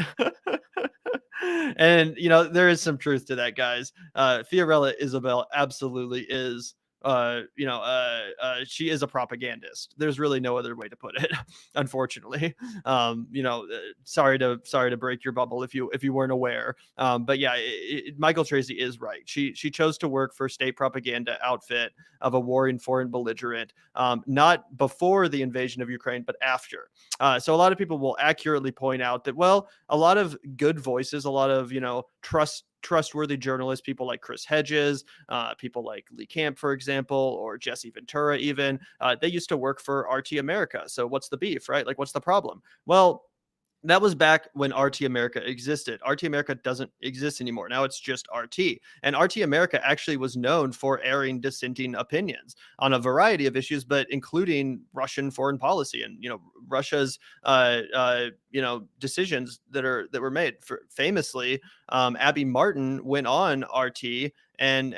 And, there is some truth to that, guys. Fiorella Isabel absolutely is, she is a propagandist. There's really no other way to put it, unfortunately. Sorry to break your bubble if you weren't aware. But yeah, Michael Tracy is right. She chose to work for state propaganda outfit of a warring foreign belligerent, not before the invasion of Ukraine, but after. So a lot of people will accurately point out that, well, a lot of good voices, a lot of, trustworthy journalists, people like Chris Hedges, people like Lee Camp, for example, or Jesse Ventura even, they used to work for RT America. So what's the beef, right? Like, what's the problem? Well, that was back when RT America existed. RT America doesn't exist anymore. Now it's just RT. And RT America actually was known for airing dissenting opinions on a variety of issues, but including Russian foreign policy and, Russia's, decisions that were made. Famously, Abby Martin went on RT and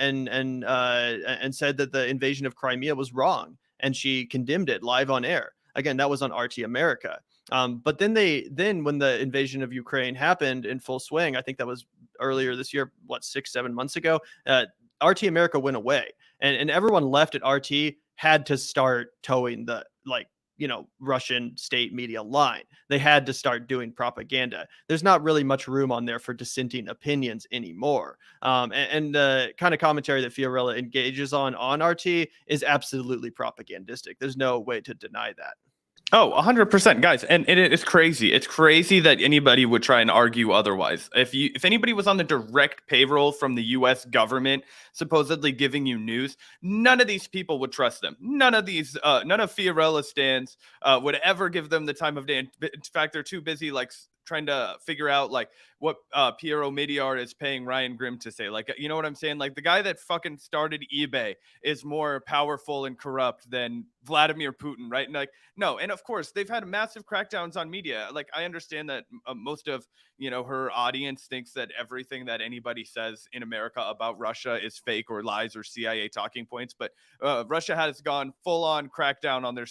said that the invasion of Crimea was wrong, and she condemned it live on air. Again, that was on RT America. But then when the invasion of Ukraine happened in full swing, I think that was earlier this year, 6-7 months ago, RT America went away, and everyone left at RT had to start towing the Russian state media line. They had to start doing propaganda. There's not really much room on there for dissenting opinions anymore. And the kind of commentary that Fiorella engages on RT is absolutely propagandistic. There's no way to deny that. Oh, 100%, guys. And it's crazy. It's crazy that anybody would try and argue otherwise. If anybody was on the direct payroll from the US government, supposedly giving you news, none of these people would trust them. None of Fiorella stands would ever give them the time of day. In fact, they're too busy, like trying to figure out like what Piero Midyar is paying Ryan Grimm to say. Like, you know what I'm saying? Like the guy that fucking started eBay is more powerful and corrupt than Vladimir Putin, right? And like, no. And of course, they've had massive crackdowns on media. Like, I understand that most of, you know, her audience thinks that everything that anybody says in America about Russia is fake or lies or CIA talking points. But Russia has gone full on crackdown on their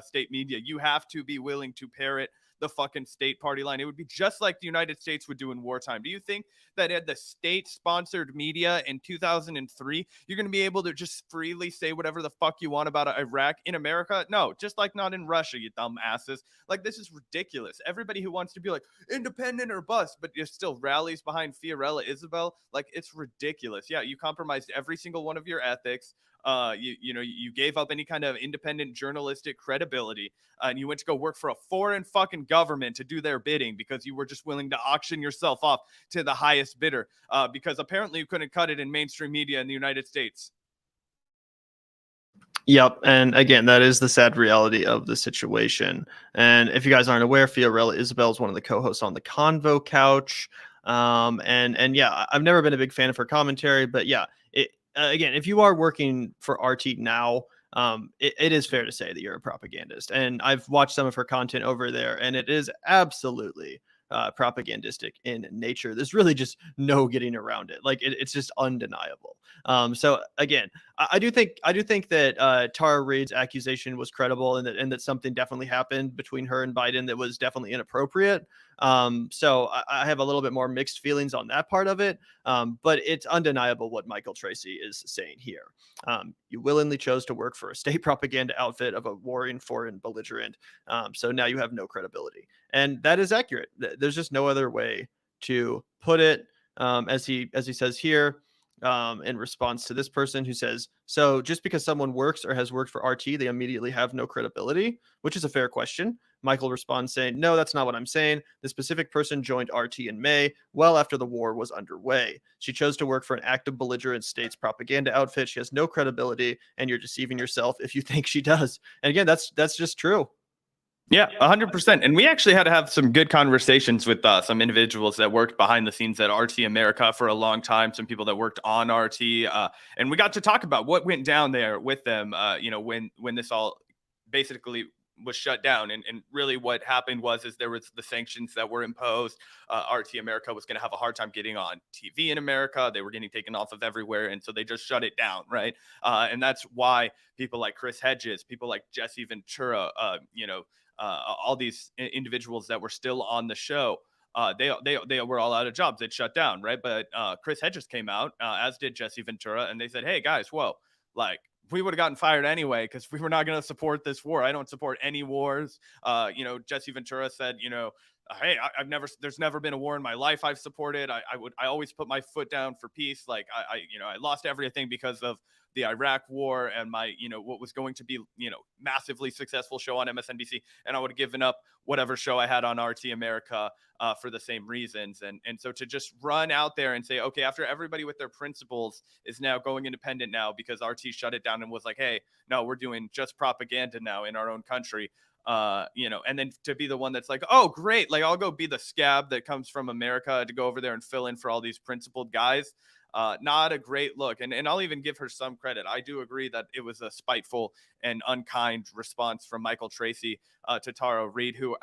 state media. You have to be willing to parrot the fucking state party line. It would be just like the United States would do in wartime. Do you think that at the state-sponsored media in 2003, you're going to be able to just freely say whatever the fuck you want about Iraq in America? No, just like not in Russia, you dumb asses. Like, this is ridiculous. Everybody who wants to be like independent or bust, but you're still rallies behind Fiorella, Isabel, like, it's ridiculous. Yeah, you compromised every single one of your ethics. You gave up any kind of independent journalistic credibility, and you went to go work for a foreign fucking government to do their bidding because you were just willing to auction yourself off to the highest bidder because apparently you couldn't cut it in mainstream media in the United States. Yep. And again, that is the sad reality of the situation. And if you guys aren't aware, Fiorella Isabel is one of the co-hosts on the Convo Couch. And yeah, I've never been a big fan of her commentary, but yeah, again, if you are working for RT now, it is fair to say that you're a propagandist. And I've watched some of her content over there, and it is absolutely propagandistic in nature. There's really just no getting around it. Like it's just undeniable. So again, I do think that Tara Reade's accusation was credible, and that something definitely happened between her and Biden that was definitely inappropriate. So I have a little bit more mixed feelings on that part of it. But it's undeniable what Michael Tracy is saying here. You willingly chose to work for a state propaganda outfit of a warring foreign belligerent. So now you have no credibility. And that is accurate. There's just no other way to put it. As he says here, in response to this person who says, so just because someone works or has worked for RT, they immediately have no credibility, which is a fair question. Michael responds saying, no, that's not what I'm saying. The specific person joined RT in May, well after the war was underway. She chose to work for an active belligerent state's propaganda outfit. She has no credibility, and you're deceiving yourself if you think she does. And again, that's just true. Yeah, 100%. And we actually had to have some good conversations with some individuals that worked behind the scenes at RT America for a long time, some people that worked on RT. And we got to talk about what went down there with them, when this all basically was shut down. And really what happened was there was the sanctions that were imposed. RT America was going to have a hard time getting on TV in America. They were getting taken off of everywhere. And so they just shut it down, right? And that's why people like Chris Hedges, people like Jesse Ventura, all these individuals that were still on the show, they were all out of jobs. They'd shut down, right? But Chris Hedges came out, as did Jesse Ventura, and they said, hey, guys, whoa, like, we would have gotten fired anyway because we were not going to support this war. I don't support any wars. Jesse Ventura said, hey, there's never been a war in my life I've supported. I always put my foot down for peace. Like I lost everything because of the Iraq war and my, what was going to be, massively successful show on MSNBC. And I would have given up whatever show I had on RT America for the same reasons. And so to just run out there and say, okay, after everybody with their principles is now going independent now because RT shut it down and was like, hey, no, we're doing just propaganda now in our own country. And then to be the one that's like, oh, great. Like, I'll go be the scab that comes from America to go over there and fill in for all these principled guys. Not a great look. And I'll even give her some credit. I do agree that it was a spiteful and unkind response from Michael Tracy to Tara Reade, who,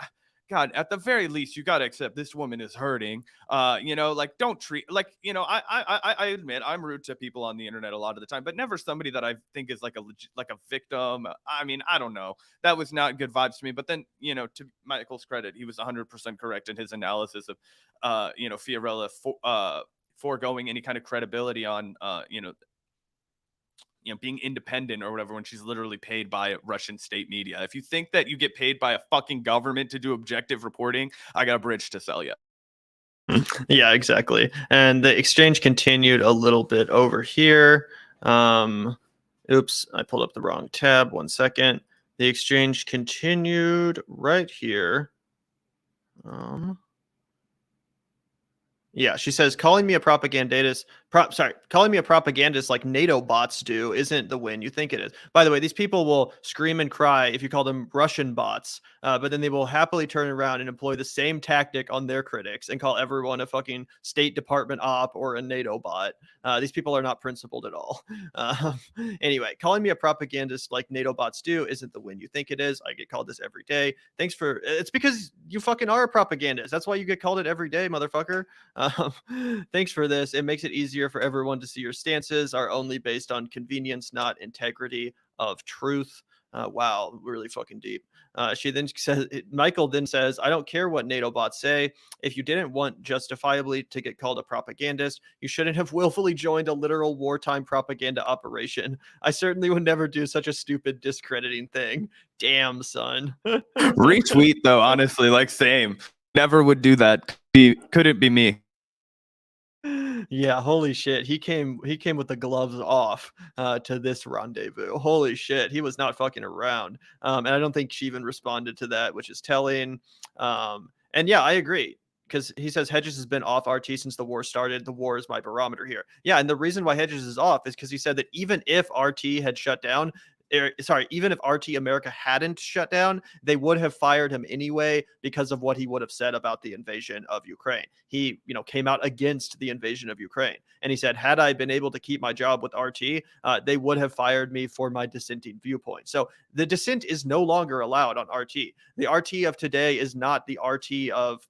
God, at the very least, you got to accept this woman is hurting. Don't treat I admit I'm rude to people on the internet a lot of the time, but never somebody that I think is like a victim. I mean, I don't know. That was not good vibes to me. But then, to Michael's credit, he was 100% correct in his analysis of, Fiorella foregoing any kind of credibility on, being independent or whatever when she's literally paid by Russian state media. If you think that you get paid by a fucking government to do objective reporting, I got a bridge to sell you. Yeah, exactly. And the exchange continued a little bit over here. Oops, I pulled up the wrong tab. 1 second. The exchange continued right here. Yeah, she says, calling me a propagandist calling me a propagandist like NATO bots do isn't the win you think it is. By the way, these people will scream and cry if you call them Russian bots, but then they will happily turn around and employ the same tactic on their critics and call everyone a fucking State Department op or a NATO bot. These people are not principled at all. Anyway, calling me a propagandist like NATO bots do isn't the win you think it is. I get called this every day. It's because you fucking are a propagandist. That's why you get called it every day, motherfucker. Thanks for this. It makes it easier for everyone to see your stances are only based on convenience, not integrity of truth. Wow, really fucking deep. She then says, Michael then says, I don't care what NATO bots say. If you didn't want justifiably to get called a propagandist, you shouldn't have willfully joined a literal wartime propaganda operation. I certainly would never do such a stupid, discrediting thing. Damn, son. Retweet though, honestly, like same. Never would do that. Couldn't be me. Yeah, holy shit. He came with the gloves off to this rendezvous. Holy shit. He was not fucking around. And I don't think she even responded to that, which is telling. And yeah, I agree. Because he says Hedges has been off RT since the war started. The war is my barometer here. Yeah, and the reason why Hedges is off is because he said that even if RT had shut down, even if RT America hadn't shut down, they would have fired him anyway because of what he would have said about the invasion of Ukraine. He, came out against the invasion of Ukraine. And he said, had I been able to keep my job with RT, they would have fired me for my dissenting viewpoint. So the dissent is no longer allowed on RT. The RT of today is not the RT of,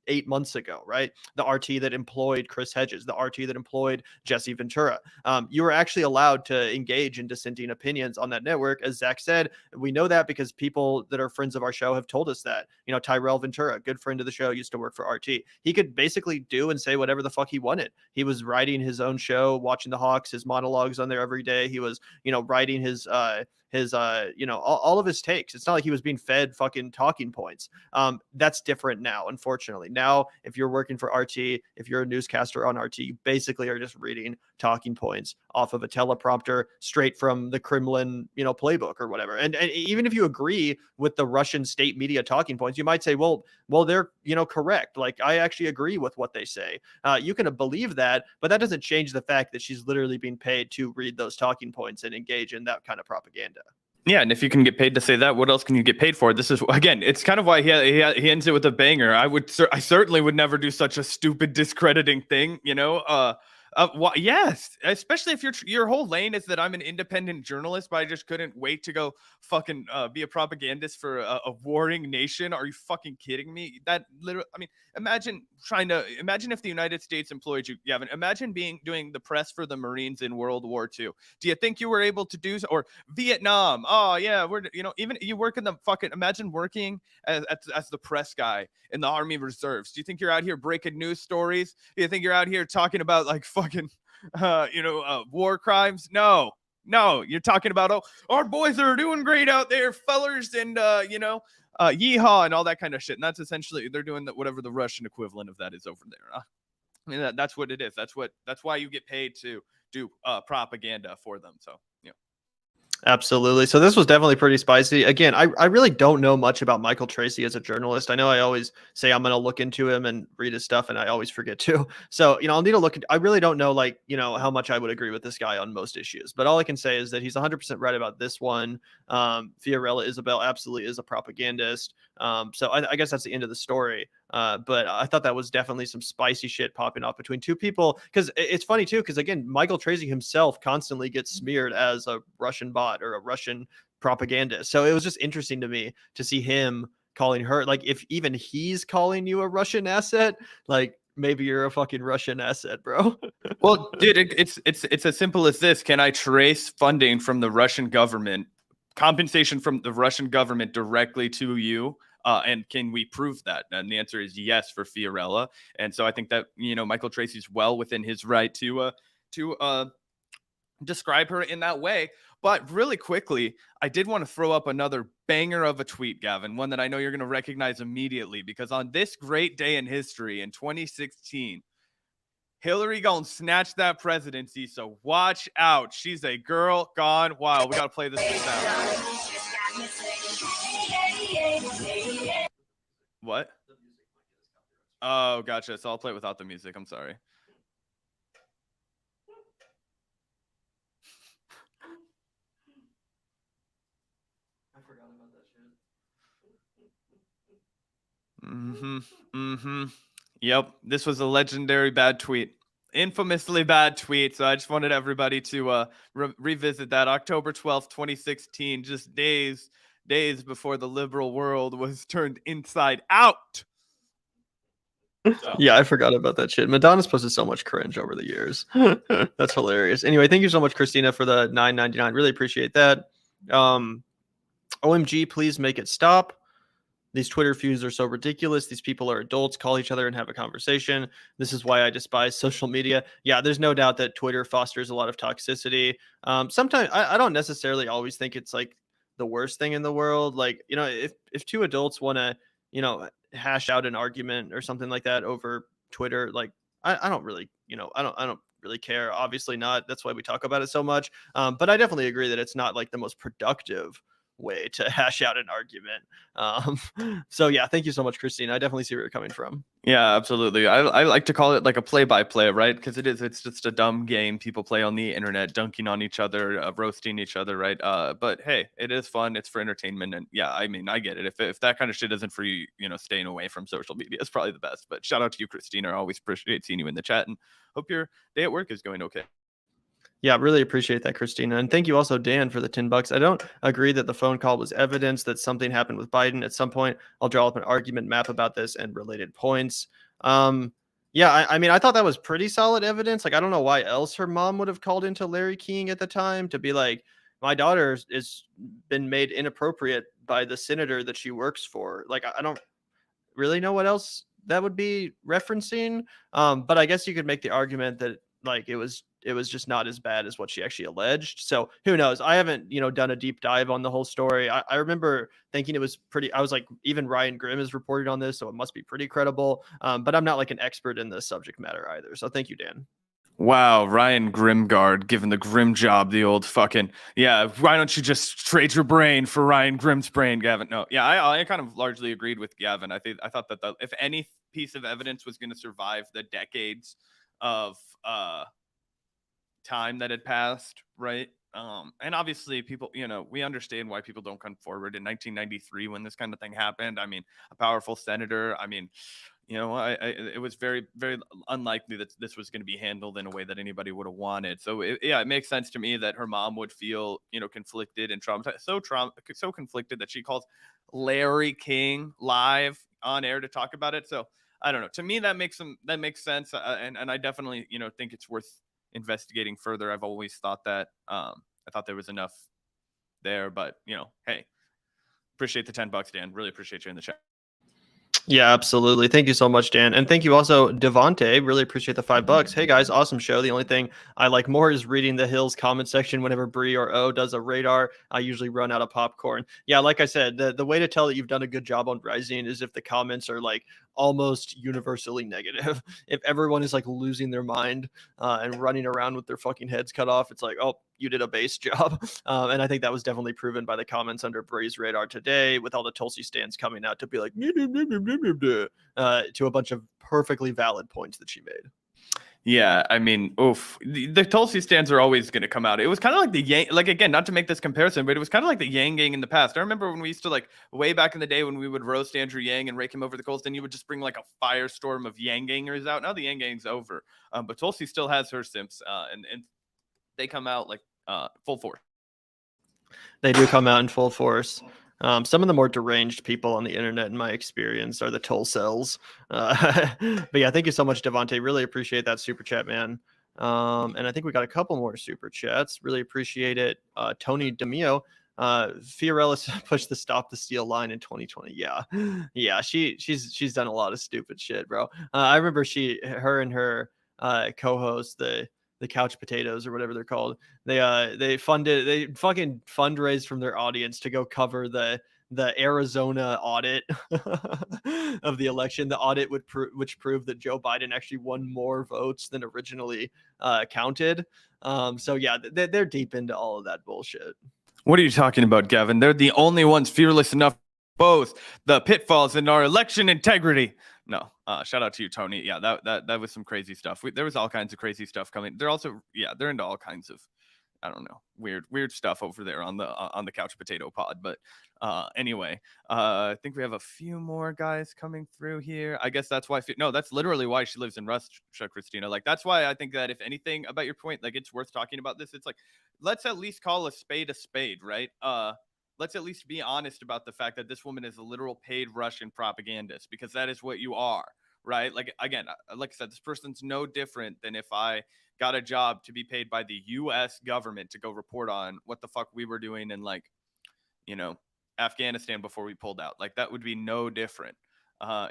8 months ago, right? The RT that employed Chris Hedges, the RT that employed Jesse Ventura. You were actually allowed to engage in dissenting opinions on that network. As Zach said, we know that because people that are friends of our show have told us that. Tyrell Ventura, good friend of the show, used to work for RT. He could basically do and say whatever the fuck he wanted. He was writing his own show, watching the Hawks, his monologues on there every day. He was, writing his all of his takes. It's not like he was being fed fucking talking points. That's different now, unfortunately. Now, if you're working for RT, if you're a newscaster on RT, you basically are just reading talking points off of a teleprompter straight from the Kremlin, playbook or whatever. And even if you agree with the Russian state media talking points, you might say, well, they're, correct. Like, I actually agree with what they say. You can believe that, but that doesn't change the fact that she's literally being paid to read those talking points and engage in that kind of propaganda. Yeah, and if you can get paid to say that, what else can you get paid for? This is, again, it's kind of why he ends it with a banger. I certainly would never do such a stupid, discrediting thing, yes, especially if your whole lane is that I'm an independent journalist, but I just couldn't wait to go fucking be a propagandist for a warring nation. Are you fucking kidding me? That literally, imagine if the United States employed you, Gavin. Imagine doing the press for the Marines in World War II. Do you think you were able to do so? Or Vietnam? Oh yeah, even you work in the fucking. Imagine working as the press guy in the Army Reserves. Do you think you're out here breaking news stories? Do you think you're out here talking about like fucking war crimes? No, you're talking about our boys are doing great out there, fellers, and yeehaw and all that kind of shit. And that's essentially they're doing whatever the Russian equivalent of that is over there. That's what it is. That's why you get paid to do propaganda for them. So Absolutely. So this was definitely pretty spicy. Again, I really don't know much about Michael Tracy as a journalist. I know I always say I'm going to look into him and read his stuff, and I always forget to. So, I'll need to look. I really don't know, how much I would agree with this guy on most issues. But all I can say is that he's 100% right about this one. Fiorella Isabel absolutely is a propagandist. So I guess that's the end of the story. But I thought that was definitely some spicy shit popping off between two people. Because it's funny, too, because, again, Michael Tracy himself constantly gets smeared as a Russian bot or a Russian propagandist. So it was just interesting to me to see him calling her, like, if even he's calling you a Russian asset, like, maybe you're a fucking Russian asset, bro. Well, dude, it's as simple as this. Can I trace funding from the Russian government, compensation from the Russian government directly to you? And can we prove that? And the answer is yes for Fiorella. And so I think that, Michael Tracy's well within his right to describe her in that way. But really quickly, I did want to throw up another banger of a tweet, Gavin, one that I know you're going to recognize immediately, because on this great day in history in 2016, Hillary gonna snatch that presidency, so watch out. She's a girl gone wild. We got to play this sound. What? Oh, gotcha. So I'll play it without the music. I'm sorry. Yep, this was a legendary bad tweet, infamously bad tweet. So I just wanted everybody to revisit that. October 12th, 2016, just days before the liberal world was turned inside out. So. Yeah, I forgot about that shit. Madonna's posted so much cringe over the years. That's hilarious. Anyway, thank you so much, Christina, for the $9.99. Really appreciate that. OMG, please make it stop. These Twitter feuds are so ridiculous. These people are adults, call each other and have a conversation. This is why I despise social media. Yeah, there's no doubt that Twitter fosters a lot of toxicity. Sometimes I don't necessarily always think it's like the worst thing in the world. Like, you know, if two adults want to, you know, hash out an argument or something like that over Twitter, like I don't really, you know, I don't really care. Obviously not. That's why we talk about it so much. But I definitely agree that it's not like the most productive way to hash out an argument. So yeah, thank you so much, Christine. I definitely see where you're coming from. Yeah, absolutely. I like to call it like a play-by-play, right? Because it's just a dumb game people play on the internet, dunking on each other, roasting each other, right? But hey, it is fun. It's for entertainment, and yeah, I mean, I get it. If that kind of shit isn't for you, you know, staying away from social media is probably the best. But shout out to you, Christina. I always appreciate seeing you in the chat, and hope your day at work is going okay. Yeah, really appreciate that, Christina. And thank you also, Dan, for the $10. I don't agree that the phone call was evidence that something happened with Biden. At some point, I'll draw up an argument map about this and related points. Yeah, I mean, I thought that was pretty solid evidence. Like, I don't know why else her mom would have called into Larry King at the time to be like, my daughter is been made inappropriate by the senator that she works for. Like, I don't really know what else that would be referencing. But I guess you could make the argument that like it was just not as bad as what she actually alleged. So who knows? I haven't, you know, done a deep dive on the whole story. I remember thinking it was pretty, I was like, even Ryan Grimm has reported on this, so it must be pretty credible. But I'm not like an expert in the subject matter either. So thank you, Dan. Wow, Ryan Grimgard giving the Grim job, the old fucking, yeah, why don't you just trade your brain for Ryan Grimm's brain, Gavin? No, yeah, I kind of largely agreed with Gavin. I thought that if any piece of evidence was going to survive the decades of time that had passed, right? And obviously people, you know, we understand why people don't come forward in 1993 when this kind of thing happened. I mean, a powerful senator. I mean, you know, it was very, very unlikely that this was going to be handled in a way that anybody would have wanted. So it makes sense to me that her mom would feel, you know, conflicted and traumatized, so conflicted that she calls Larry King live on air to talk about it. So I don't know. To me, that makes sense, and I definitely, you know, think it's worth investigating further. I've always thought that. I thought there was enough there, but you know, hey, appreciate the $10, Dan. Really appreciate you in the chat. Yeah, absolutely. Thank you so much, Dan. And thank you also, Devonte. Really appreciate the $5. Hey guys, awesome show. The only thing I like more is reading the Hills comment section whenever Bree or O does a radar. I usually run out of popcorn. Yeah, like I said, the way to tell that you've done a good job on Rising is if the comments are like almost universally negative. If everyone is like losing their mind and running around with their fucking heads cut off, it's like, oh, you did a base job. And I think that was definitely proven by the comments under Bree's radar today, with all the Tulsi stands coming out to be like, to a bunch of perfectly valid points that she made. Yeah, I mean, oof. The Tulsi stands are always going to come out. It was kind of like the Yang, like again, not to make this comparison, but it was kind of like the Yang gang in the past. I remember when we used to like way back in the day when we would roast Andrew Yang and rake him over the coals, then you would just bring like a firestorm of Yang gangers out. Now the Yang gang's over, but Tulsi still has her simps, and they come out like full force. They do come out in full force. Some of the more deranged people on the internet, in my experience, are the toll cells. But yeah, thank you so much, Devonte. Really appreciate that super chat, man. And I think we got a couple more super chats. Really appreciate it. Tony DeMio, Fiorella pushed the Stop the Steal line in 2020. Yeah, she's done a lot of stupid shit, bro. I remember her and her co-host, the couch potatoes or whatever they're called. They fucking fundraised from their audience to go cover the Arizona audit of the election. The audit which proved that Joe Biden actually won more votes than originally counted. So yeah, they're deep into all of that bullshit. What are you talking about, Gavin? They're the only ones fearless enough to expose the pitfalls in our election integrity. No, shout out to you, Tony. Yeah, that was some crazy stuff. There was all kinds of crazy stuff coming. They're also, yeah, they're into all kinds of I don't know, weird stuff over there on the couch potato pod. But anyway, I think we have a few more guys coming through here. I guess that's why. No, that's literally why she lives in Russia, Christina. Like, that's why I think that if anything about your point, like, it's worth talking about this. It's like, let's at least call a spade, right? Let's at least be honest about the fact that this woman is a literal paid Russian propagandist, because that is what you are, right? Like, again, like I said, this person's no different than if I got a job to be paid by the U.S. government to go report on what the fuck we were doing in, like, you know, Afghanistan before we pulled out. Like, that would be no different,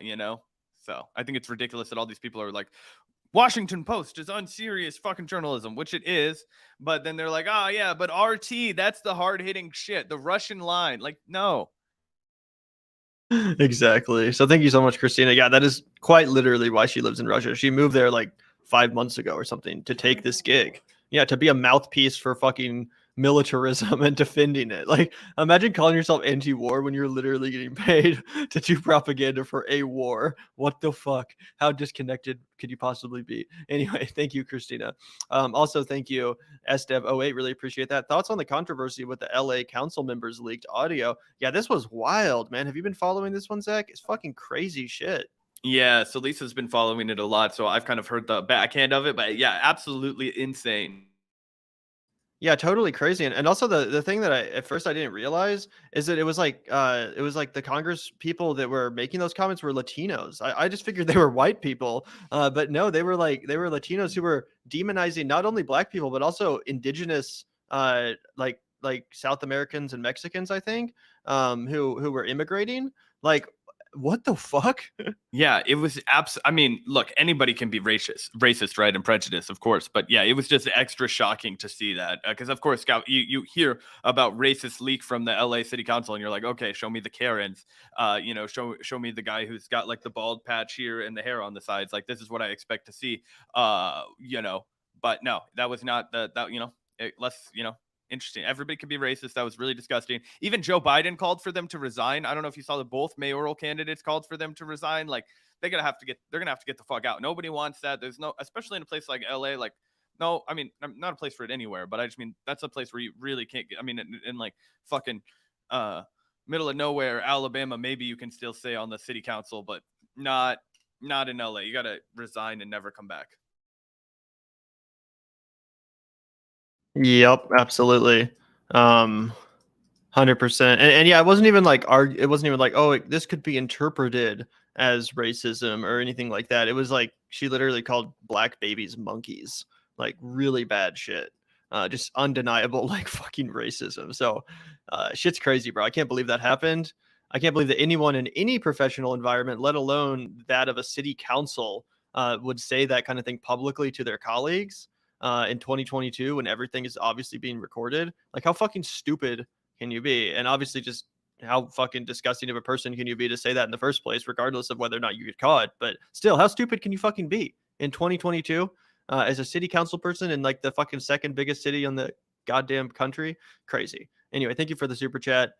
you know? So I think it's ridiculous that all these people are like, Washington Post is unserious fucking journalism, which it is. But then they're like, oh, yeah, but RT, that's the hard-hitting shit, the Russian line. Like, no. Exactly. So thank you so much, Christina. Yeah, that is quite literally why she lives in Russia. She moved there like 5 months ago or something to take this gig. Yeah, to be a mouthpiece for fucking militarism and defending it. Like, imagine calling yourself anti-war when you're literally getting paid to do propaganda for a war. What the fuck? How disconnected could you possibly be? Anyway, thank you, Christina. Also, thank you, SDev08. Really appreciate that. Thoughts on the controversy with the LA council members' leaked audio? Yeah, this was wild, man. Have you been following this one, Zach? It's fucking crazy shit. Yeah, so Lisa's been following it a lot, so I've kind of heard the backhand of it, but yeah, absolutely insane. Yeah, totally crazy. And also the thing that at first I didn't realize is that it was like the Congress people that were making those comments were Latinos. I just figured they were white people. But no, they were Latinos who were demonizing not only black people, but also indigenous like South Americans and Mexicans, I think, who were immigrating. Like, what the fuck? Yeah, it was I mean, look, anybody can be racist, right, and prejudiced, of course. But yeah, it was just extra shocking to see that, because of course, Scout, you hear about racist leak from the LA City Council, and you're like, okay, show me the Karens, you know, show me the guy who's got like the bald patch here and the hair on the sides. Like, this is what I expect to see, you know. But no, that was not that you know, less, you know. Interesting. Everybody can be racist. That was really disgusting. Even Joe Biden called for them to resign. I don't know if you saw that both mayoral candidates called for them to resign. Like, they're gonna have to get the fuck out. Nobody wants that. There's no, especially in a place like LA. Like, no, I mean, not a place for it anywhere, but I just mean that's a place where you really can't get. I mean, in like fucking middle of nowhere, Alabama, maybe you can still stay on the city council, but not in LA. You gotta resign and never come back. Yep, absolutely. 100%. And yeah, it wasn't even like oh, this could be interpreted as racism or anything like that. It was like she literally called black babies monkeys. Like, really bad shit. Just undeniable like fucking racism. So shit's crazy, bro. I can't believe that happened. I can't believe that anyone in any professional environment, let alone that of a city council, would say that kind of thing publicly to their colleagues in 2022 when everything is obviously being recorded. Like, how fucking stupid can you be? And obviously just how fucking disgusting of a person can you be to say that in the first place, regardless of whether or not you get caught. But still, how stupid can you fucking be in 2022 as a city council person in like the fucking second biggest city in the goddamn country? Crazy. Anyway, thank you for the super chat.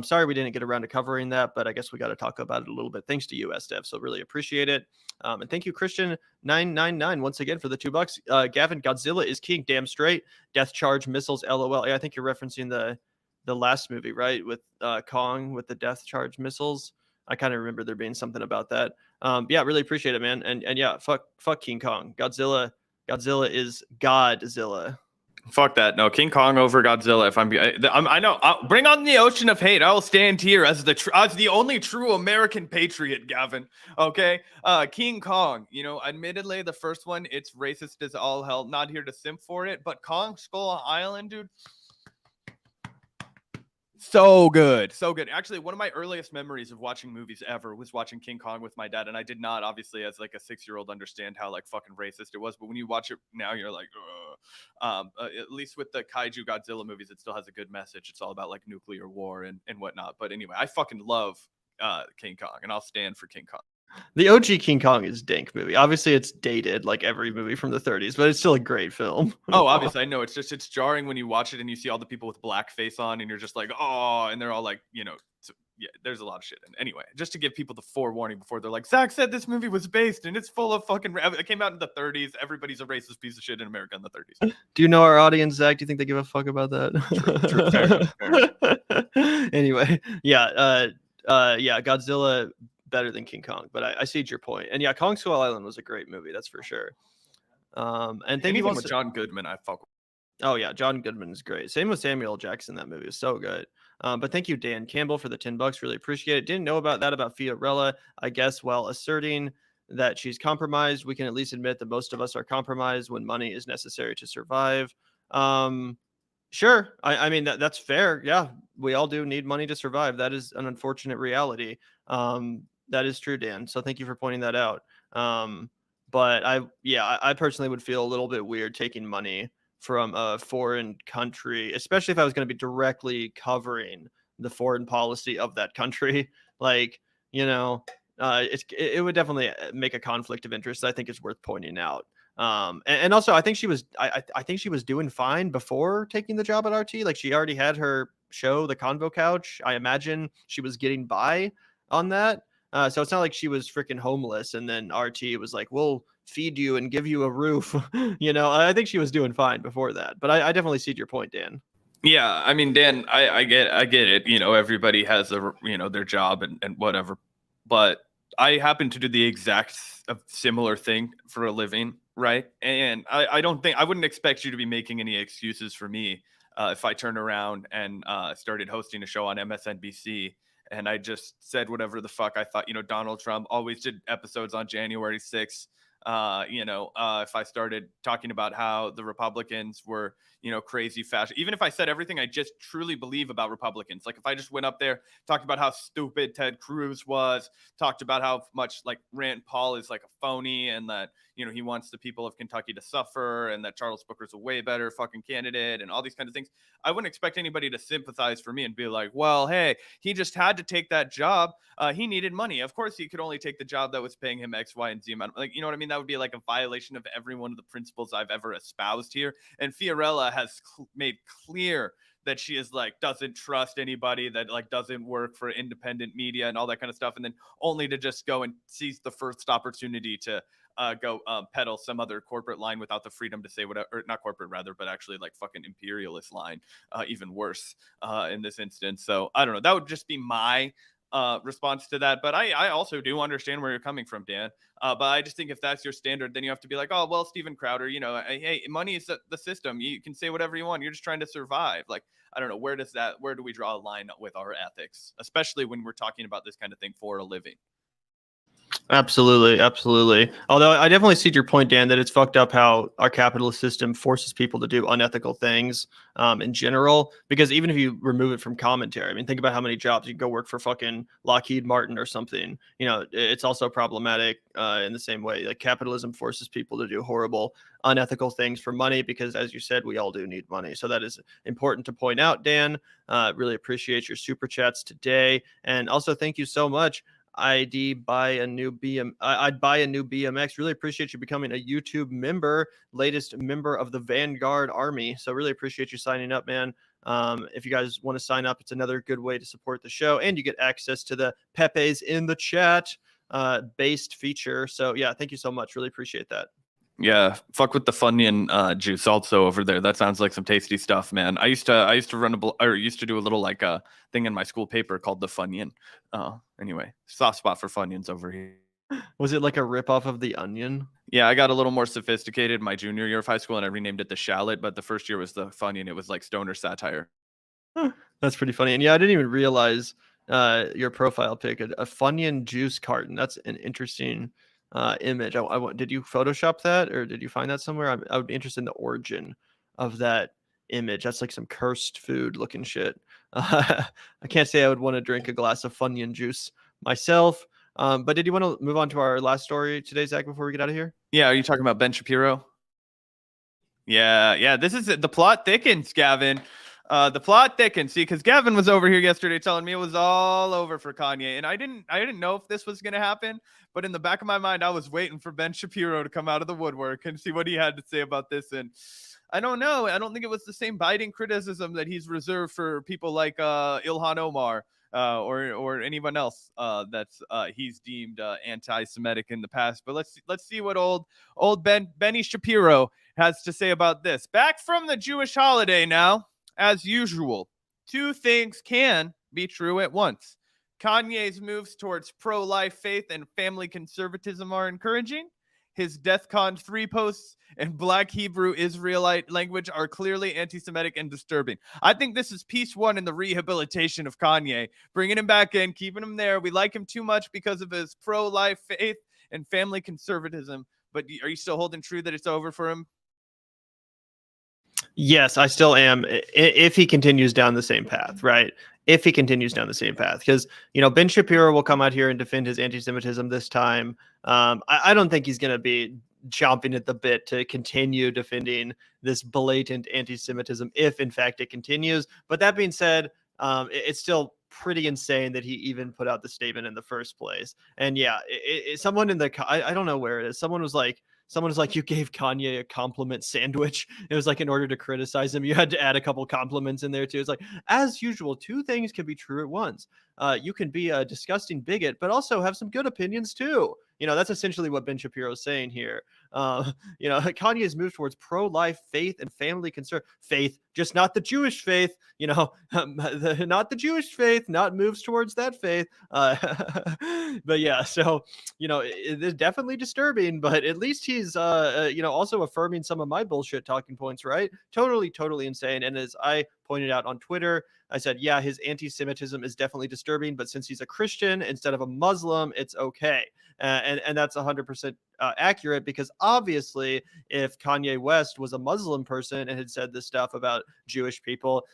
Sorry we didn't get around to covering that, but I guess we got to talk about it a little bit. Thanks to you, SDev. So really appreciate it. And thank you, Christian999, once again for the $2. Gavin, Godzilla is king. Damn straight. Death charge missiles. LOL. Yeah, I think you're referencing the last movie, right? With Kong with the death charge missiles. I kind of remember there being something about that. Yeah, really appreciate it, man. And yeah, fuck King Kong. Godzilla is Godzilla. Fuck that. No, King Kong over Godzilla. If I know. Bring on the ocean of hate. I will stand here as the only true American patriot, Gavin. Okay. King Kong. You know, admittedly, the first one, it's racist as all hell. Not here to simp for it, but Kong Skull Island, dude. So good. Actually, one of my earliest memories of watching movies ever was watching King Kong with my dad. And I did not, obviously, as like a 6-year-old, understand how like fucking racist it was. But when you watch it now, you're like, at least with the kaiju Godzilla movies, it still has a good message. It's all about like nuclear war and whatnot. But anyway, I fucking love King Kong, and I'll stand for King Kong. The OG King Kong is dank movie. Obviously, it's dated like every movie from the 30s, but it's still a great film. Oh, obviously, I know. It's jarring when you watch it and you see all the people with blackface on, and you're just like, oh, and they're all like, you know, yeah, there's a lot of shit in it. Anyway, just to give people the forewarning before they're like, Zach said this movie was based and it's full of fucking. It came out in the 30s. Everybody's a racist piece of shit in America in the 30s. Do you know our audience, Zach? Do you think they give a fuck about that? True, fair enough. Anyway, yeah, Godzilla better than King Kong, but I see your point. And yeah, Kong Skull Island was a great movie, that's for sure. And thank Anything you also with John Goodman, I fuck with. Oh yeah, John Goodman is great. Same with Samuel L. Jackson. That movie is so good. But thank you, Dan Campbell, for the $10. Really appreciate it. Didn't know about Fiorella. I guess while asserting that she's compromised, we can at least admit that most of us are compromised when money is necessary to survive. Sure. I mean, that's fair. Yeah, we all do need money to survive. That is an unfortunate reality. That is true, Dan. So thank you for pointing that out. But I personally would feel a little bit weird taking money from a foreign country, especially if I was going to be directly covering the foreign policy of that country. Like, it would definitely make a conflict of interest. I think it's worth pointing out. And also, I think she was doing fine before taking the job at RT. Like, she already had her show, The Convo Couch. I imagine she was getting by on that. So it's not like she was freaking homeless and then RT was like, we'll feed you and give you a roof. I think she was doing fine before that. But I definitely see your point, Dan. Yeah, I mean, Dan, I get it. Everybody has their job and whatever. But I happen to do the exact similar thing for a living, right? And I wouldn't expect you to be making any excuses for me if I turn around and started hosting a show on MSNBC and I just said whatever the fuck I thought. Donald Trump always did episodes on January 6th. If I started talking about how the Republicans were, crazy fashion, even if I said everything I just truly believe about Republicans, like if I just went up there, talked about how stupid Ted Cruz was, talked about how much like Rand Paul is like a phony and that, he wants the people of Kentucky to suffer and that Charles Booker's a way better fucking candidate and all these kinds of things, I wouldn't expect anybody to sympathize for me and be like, well, hey, he just had to take that job. He needed money. Of course, he could only take the job that was paying him X, Y, and Z amount. Like, you know what I mean? That would be like a violation of every one of the principles I've ever espoused here. And Fiorella has made clear that she is like, doesn't trust anybody, that like doesn't work for independent media and all that kind of stuff. And then only to just go and seize the first opportunity to go peddle some other corporate line without the freedom to say whatever, or not corporate rather, but actually like fucking imperialist line, even worse in this instance. So I don't know. That would just be my response to that. But I also do understand where you're coming from, Dan. But I just think if that's your standard, then you have to be like, oh, well, Steven Crowder, hey, money is the system. You can say whatever you want. You're just trying to survive. Like, I don't know. Where do we draw a line with our ethics, especially when we're talking about this kind of thing for a living? Absolutely. Although I definitely see your point, Dan, that it's fucked up how our capitalist system forces people to do unethical things in general. Because even if you remove it from commentary, I mean, think about how many jobs you can go work for fucking Lockheed Martin or something. It's also problematic in the same way. Like, capitalism forces people to do horrible, unethical things for money because, as you said, we all do need money. So that is important to point out, Dan. Really appreciate your super chats today. And also thank you so much. I'd buy a new BMX. Really appreciate you becoming a YouTube member, latest member of the Vanguard Army. So really appreciate you signing up, man. If you guys want to sign up, it's another good way to support the show, and you get access to the Pepe's in the chat based feature. So yeah, thank you so much. Really appreciate that. Yeah, fuck with the Funyun juice also over there. That sounds like some tasty stuff, man. I used to do a little like a thing in my school paper called the Funyun. Anyway, soft spot for Funyuns over here. Was it like a ripoff of the Onion? Yeah, I got a little more sophisticated my junior year of high school and I renamed it the Shallot, but the first year was the Funyun. It was like stoner satire. That's pretty funny. And yeah, I didn't even realize your profile pic, a Funyun juice carton. That's an interesting image. Did you Photoshop that or did you find that somewhere? I would be interested in the origin of that image. That's like some cursed food looking shit. I can't say I would want to drink a glass of Funyun juice myself. But did you want to move on to our last story today, Zach, before we get out of here? Yeah. Are you talking about Ben Shapiro? Yeah. This is it. The plot thickens, Gavin. The plot thickens. See, because Gavin was over here yesterday telling me it was all over for Kanye, and I didn't know if this was gonna happen, but in the back of my mind, I was waiting for Ben Shapiro to come out of the woodwork and see what he had to say about this. And I don't know. I don't think it was the same biting criticism that he's reserved for people like Ilhan Omar or anyone else that's he's deemed anti-Semitic in the past. But let's see what old Benny Shapiro has to say about this. Back from the Jewish holiday now, as usual. Two things can be true at once. Kanye's moves towards pro-life faith and family conservatism are encouraging. His DEFCON 3 posts and Black Hebrew Israelite language are clearly anti-Semitic and disturbing. I think this is piece one in the rehabilitation of Kanye, bringing him back in, keeping him there. We like him too much because of his pro-life faith and family conservatism. But are you still holding true that it's over for him? Yes, I still am. If he continues down the same path, right? If he continues down the same path, because Ben Shapiro will come out here and defend his anti-Semitism this time. I don't think he's going to be chomping at the bit to continue defending this blatant anti-Semitism if, in fact, it continues. But that being said, it's still pretty insane that he even put out the statement in the first place. And yeah, someone in the I don't know where it is. Someone was like, you gave Kanye a compliment sandwich. It was like, in order to criticize him, you had to add a couple compliments in there too. It's like, as usual, two things can be true at once. You can be a disgusting bigot, but also have some good opinions too. That's essentially what Ben Shapiro is saying here. Kanye's moved towards pro-life faith and family faith, just not the Jewish faith, not the Jewish faith, not moves towards that faith. But yeah, so, it's definitely disturbing, but at least he's, also affirming some of my bullshit talking points, right? Totally insane. And as I pointed out on Twitter, I said, yeah, his anti-Semitism is definitely disturbing, but since he's a Christian instead of a Muslim, it's okay. And that's 100% accurate, because obviously if Kanye West was a Muslim person and had said this stuff about Jewish people,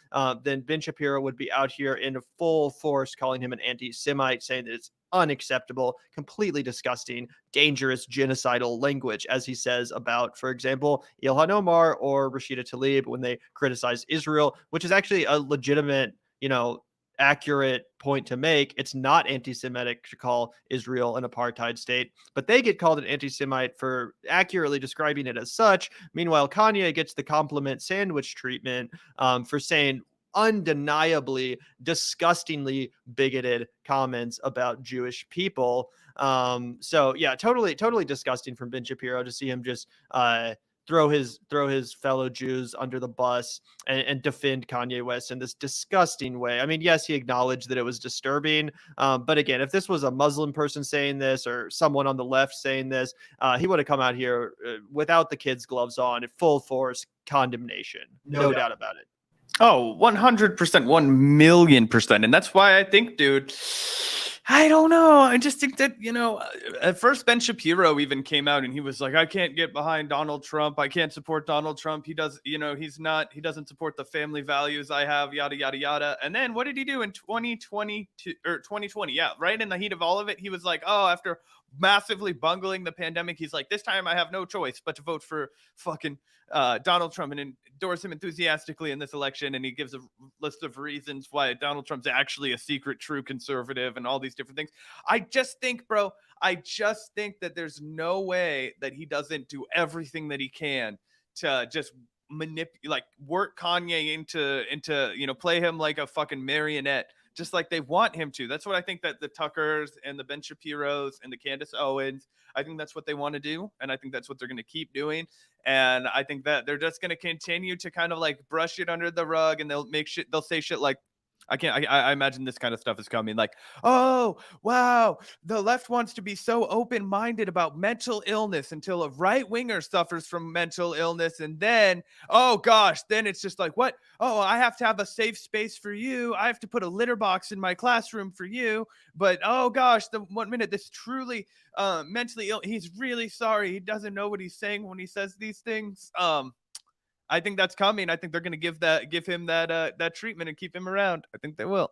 then Ben Shapiro would be out here in full force calling him an anti-Semite, saying that it's unacceptable, completely disgusting, dangerous, genocidal language, as he says about, for example, Ilhan Omar or Rashida Tlaib when they criticize Israel, which is actually a legitimate, accurate point to make. It's not anti-Semitic to call Israel an apartheid state, but they get called an anti-Semite for accurately describing it as such. Meanwhile, Kanye gets the compliment sandwich treatment for saying undeniably, disgustingly bigoted comments about Jewish people. So yeah, totally disgusting from Ben Shapiro to see him just throw his fellow Jews under the bus and defend Kanye West in this disgusting way. I mean, yes, he acknowledged that it was disturbing, but again, if this was a Muslim person saying this or someone on the left saying this, he would have come out here without the kids' gloves on, at full force condemnation, no doubt about it. Oh, 100%, 1,000,000%. And that's why I think, dude, I don't know. I just think that, at first Ben Shapiro even came out and he was like, I can't get behind Donald Trump. I can't support Donald Trump. He doesn't support the family values I have, yada, yada, yada. And then what did he do in 2020? Yeah, right in the heat of all of it, he was like, oh, after massively bungling the pandemic, he's like, this time I have no choice but to vote for fucking Donald Trump and endorse him enthusiastically in this election. And he gives a list of reasons why Donald Trump's actually a secret true conservative and all these different things. I just think that there's no way that he doesn't do everything that he can to just manipulate, work Kanye into play him like a fucking marionette, just like they want him to. That's what I think that the Tuckers and the Ben Shapiros and the Candace Owens, I think that's what they want to do. And I think that's what they're going to keep doing. And I think that they're just going to continue to kind of brush it under the rug, and they'll say shit like, I imagine this kind of stuff is coming. Like, oh, wow, the left wants to be so open-minded about mental illness until a right-winger suffers from mental illness. And then, oh, gosh, then it's just like, what? Oh, I have to have a safe space for you. I have to put a litter box in my classroom for you. But, oh, gosh, the 1 minute, this truly mentally ill, he's really sorry. He doesn't know what he's saying when he says these things. I think that's coming. I think they're going to give him that treatment and keep him around. I think they will.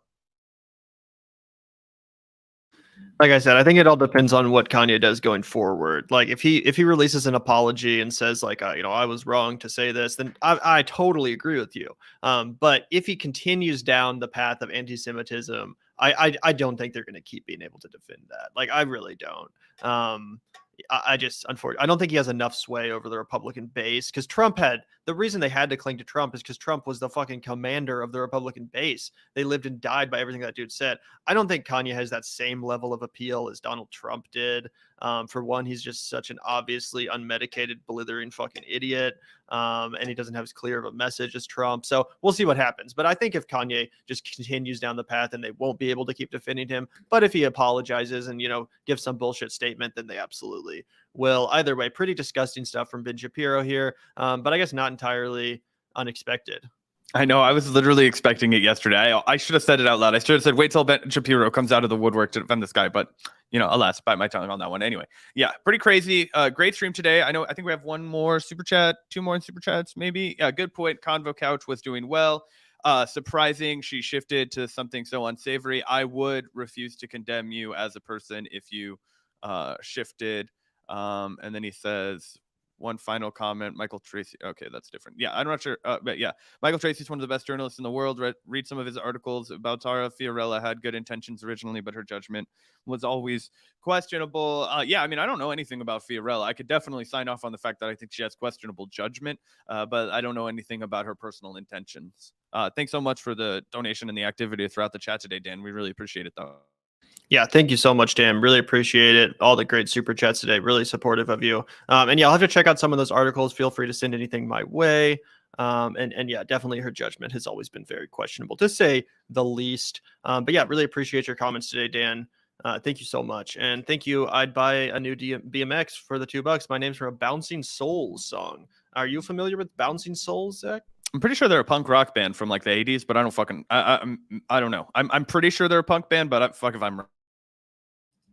Like I said, I think it all depends on what Kanye does going forward. Like if he releases an apology and says like, I was wrong to say this, then I totally agree with you. But if he continues down the path of anti-Semitism, I don't think they're going to keep being able to defend that. Like, I really don't. I just, unfortunately, I don't think he has enough sway over the Republican base, because the reason they had to cling to Trump is because Trump was the fucking commander of the Republican base. They lived and died by everything that dude said. I don't think Kanye has that same level of appeal as Donald Trump did. For one, he's just such an obviously unmedicated, blithering fucking idiot. And he doesn't have as clear of a message as Trump. So we'll see what happens. But I think if Kanye just continues down the path, and they won't be able to keep defending him, but if he apologizes and, gives some bullshit statement, then they absolutely will. Either way, pretty disgusting stuff from Ben Shapiro here. But I guess not entirely unexpected. I know. I was literally expecting it yesterday. I should have said it out loud. I should have said, wait till Ben Shapiro comes out of the woodwork to defend this guy. But, alas, bite my tongue on that one. Anyway, yeah, pretty crazy. Great stream today. I think we have one more super chat, two more super chats, maybe. Yeah, good point. Convo Couch was doing well. Surprising she shifted to something so unsavory. I would refuse to condemn you as a person if you shifted. And then he says, one final comment, Michael Tracy. Okay, that's different. Yeah, I'm not sure. But yeah, Michael Tracy's one of the best journalists in the world. Read some of his articles about Tara. Fiorella had good intentions originally, but her judgment was always questionable. Yeah, I don't know anything about Fiorella. I could definitely sign off on the fact that I think she has questionable judgment, but I don't know anything about her personal intentions. Thanks so much for the donation and the activity throughout the chat today, Dan. We really appreciate it, though. Yeah, thank you so much, Dan. Really appreciate it. All the great super chats today. Really supportive of you. And yeah, I'll have to check out some of those articles. Feel free to send anything my way. And yeah, definitely her judgment has always been very questionable, to say the least. But yeah, really appreciate your comments today, Dan. Thank you so much. And thank you. I'd buy a new BMX for the $2. My name's from a Bouncing Souls song. Are you familiar with Bouncing Souls, Zach? I'm pretty sure they're a punk rock band from like the 80s, but I don't know. I'm pretty sure they're a punk band, but fuck if I'm wrong.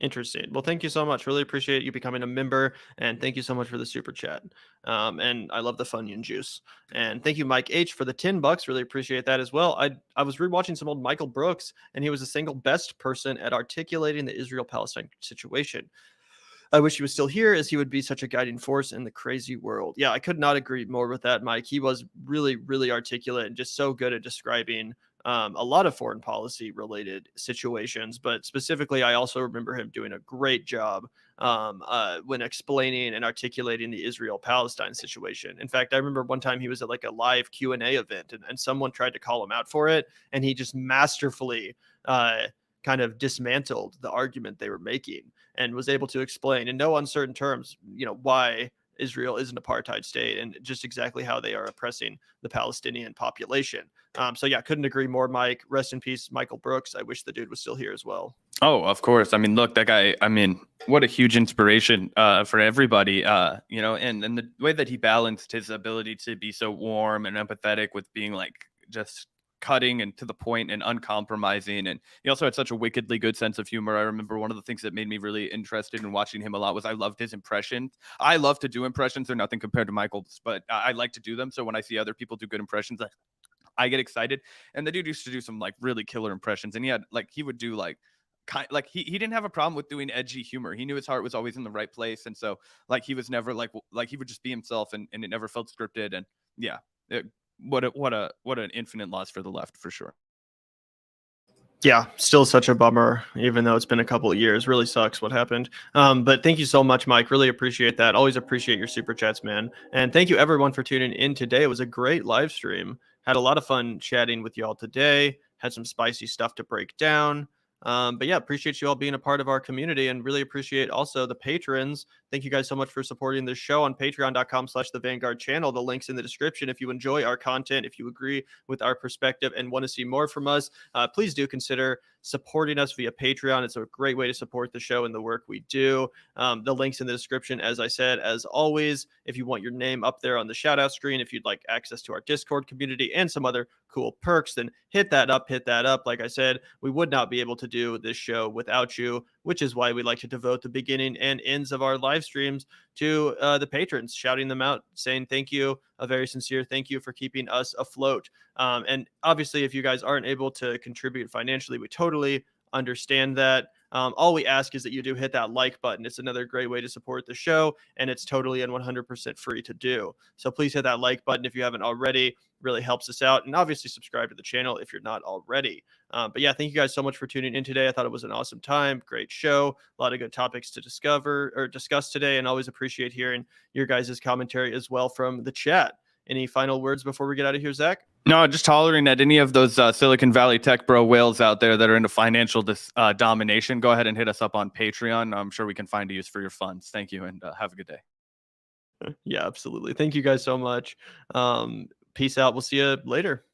Interesting. Well, thank you so much. Really appreciate you becoming a member, and thank you so much for the super chat. And I love the Funyun juice. And thank you, Mike H, for the $10. Really appreciate that as well. I was rewatching some old Michael Brooks, and he was the single best person at articulating the Israel-Palestine situation. I wish he was still here, as he would be such a guiding force in the crazy world. Yeah, I could not agree more with that, Mike. He was really, really articulate and just so good at describing a lot of foreign policy related situations, but specifically, I also remember him doing a great job when explaining and articulating the Israel-Palestine situation. In fact, I remember one time he was at like a live Q&A event, and someone tried to call him out for it, and he just masterfully kind of dismantled the argument they were making and was able to explain in no uncertain terms, why Israel is an apartheid state and just exactly how they are oppressing the Palestinian population. So yeah, couldn't agree more, Mike. Rest in peace, Michael Brooks. I wish the dude was still here as well. Oh, of course. Look, that guy, what a huge inspiration for everybody, and the way that he balanced his ability to be so warm and empathetic with being like just cutting and to the point and uncompromising. And he also had such a wickedly good sense of humor. I remember one of the things that made me really interested in watching him a lot was I loved his impressions. I love to do impressions. They're nothing compared to Michael's, but I like to do them. So when I see other people do good impressions, I get excited. And the dude used to do some like really killer impressions. And he would do he didn't have a problem with doing edgy humor. He knew his heart was always in the right place. And so he was never like he would just be himself, and it never felt scripted. And yeah, what an infinite loss for the left, for sure. Yeah, still such a bummer, even though it's been a couple of years. Really sucks what happened. But thank you so much, Mike. Really appreciate that. Always appreciate your super chats, man. And thank you everyone for tuning in today. It was a great live stream. Had a lot of fun chatting with y'all today. Had some spicy stuff to break down. But yeah, appreciate you all being a part of our community, and really appreciate also the patrons. Thank you guys so much for supporting this show on patreon.com/the Vanguard channel. The link's in the description. If you enjoy our content, if you agree with our perspective and want to see more from us, please do consider supporting us via Patreon. It's a great way to support the show and the work we do. The link's in the description, as I said. As always, if you want your name up there on the shout out screen, if you'd like access to our Discord community and some other cool perks, then hit that up. Like I said, we would not be able to do this show without you, which is why we like to devote the beginning and ends of our live streams to the patrons, shouting them out, saying thank you, a very sincere thank you for keeping us afloat. And obviously, if you guys aren't able to contribute financially, we totally understand that. All we ask is that you do hit that like button. It's another great way to support the show, and it's totally and 100% free to do. So please hit that like button if you haven't already. Really helps us out, and obviously subscribe to the channel if you're not already. But yeah, thank you guys so much for tuning in today. I thought it was an awesome time. Great show. A lot of good topics to discuss today, and always appreciate hearing your guys' commentary as well from the chat. Any final words before we get out of here, Zach? No, just hollering at any of those Silicon Valley tech bro whales out there that are into financial domination. Go ahead and hit us up on Patreon. I'm sure we can find a use for your funds. Thank you, and have a good day. Yeah, absolutely. Thank you guys so much. Peace out. We'll see you later.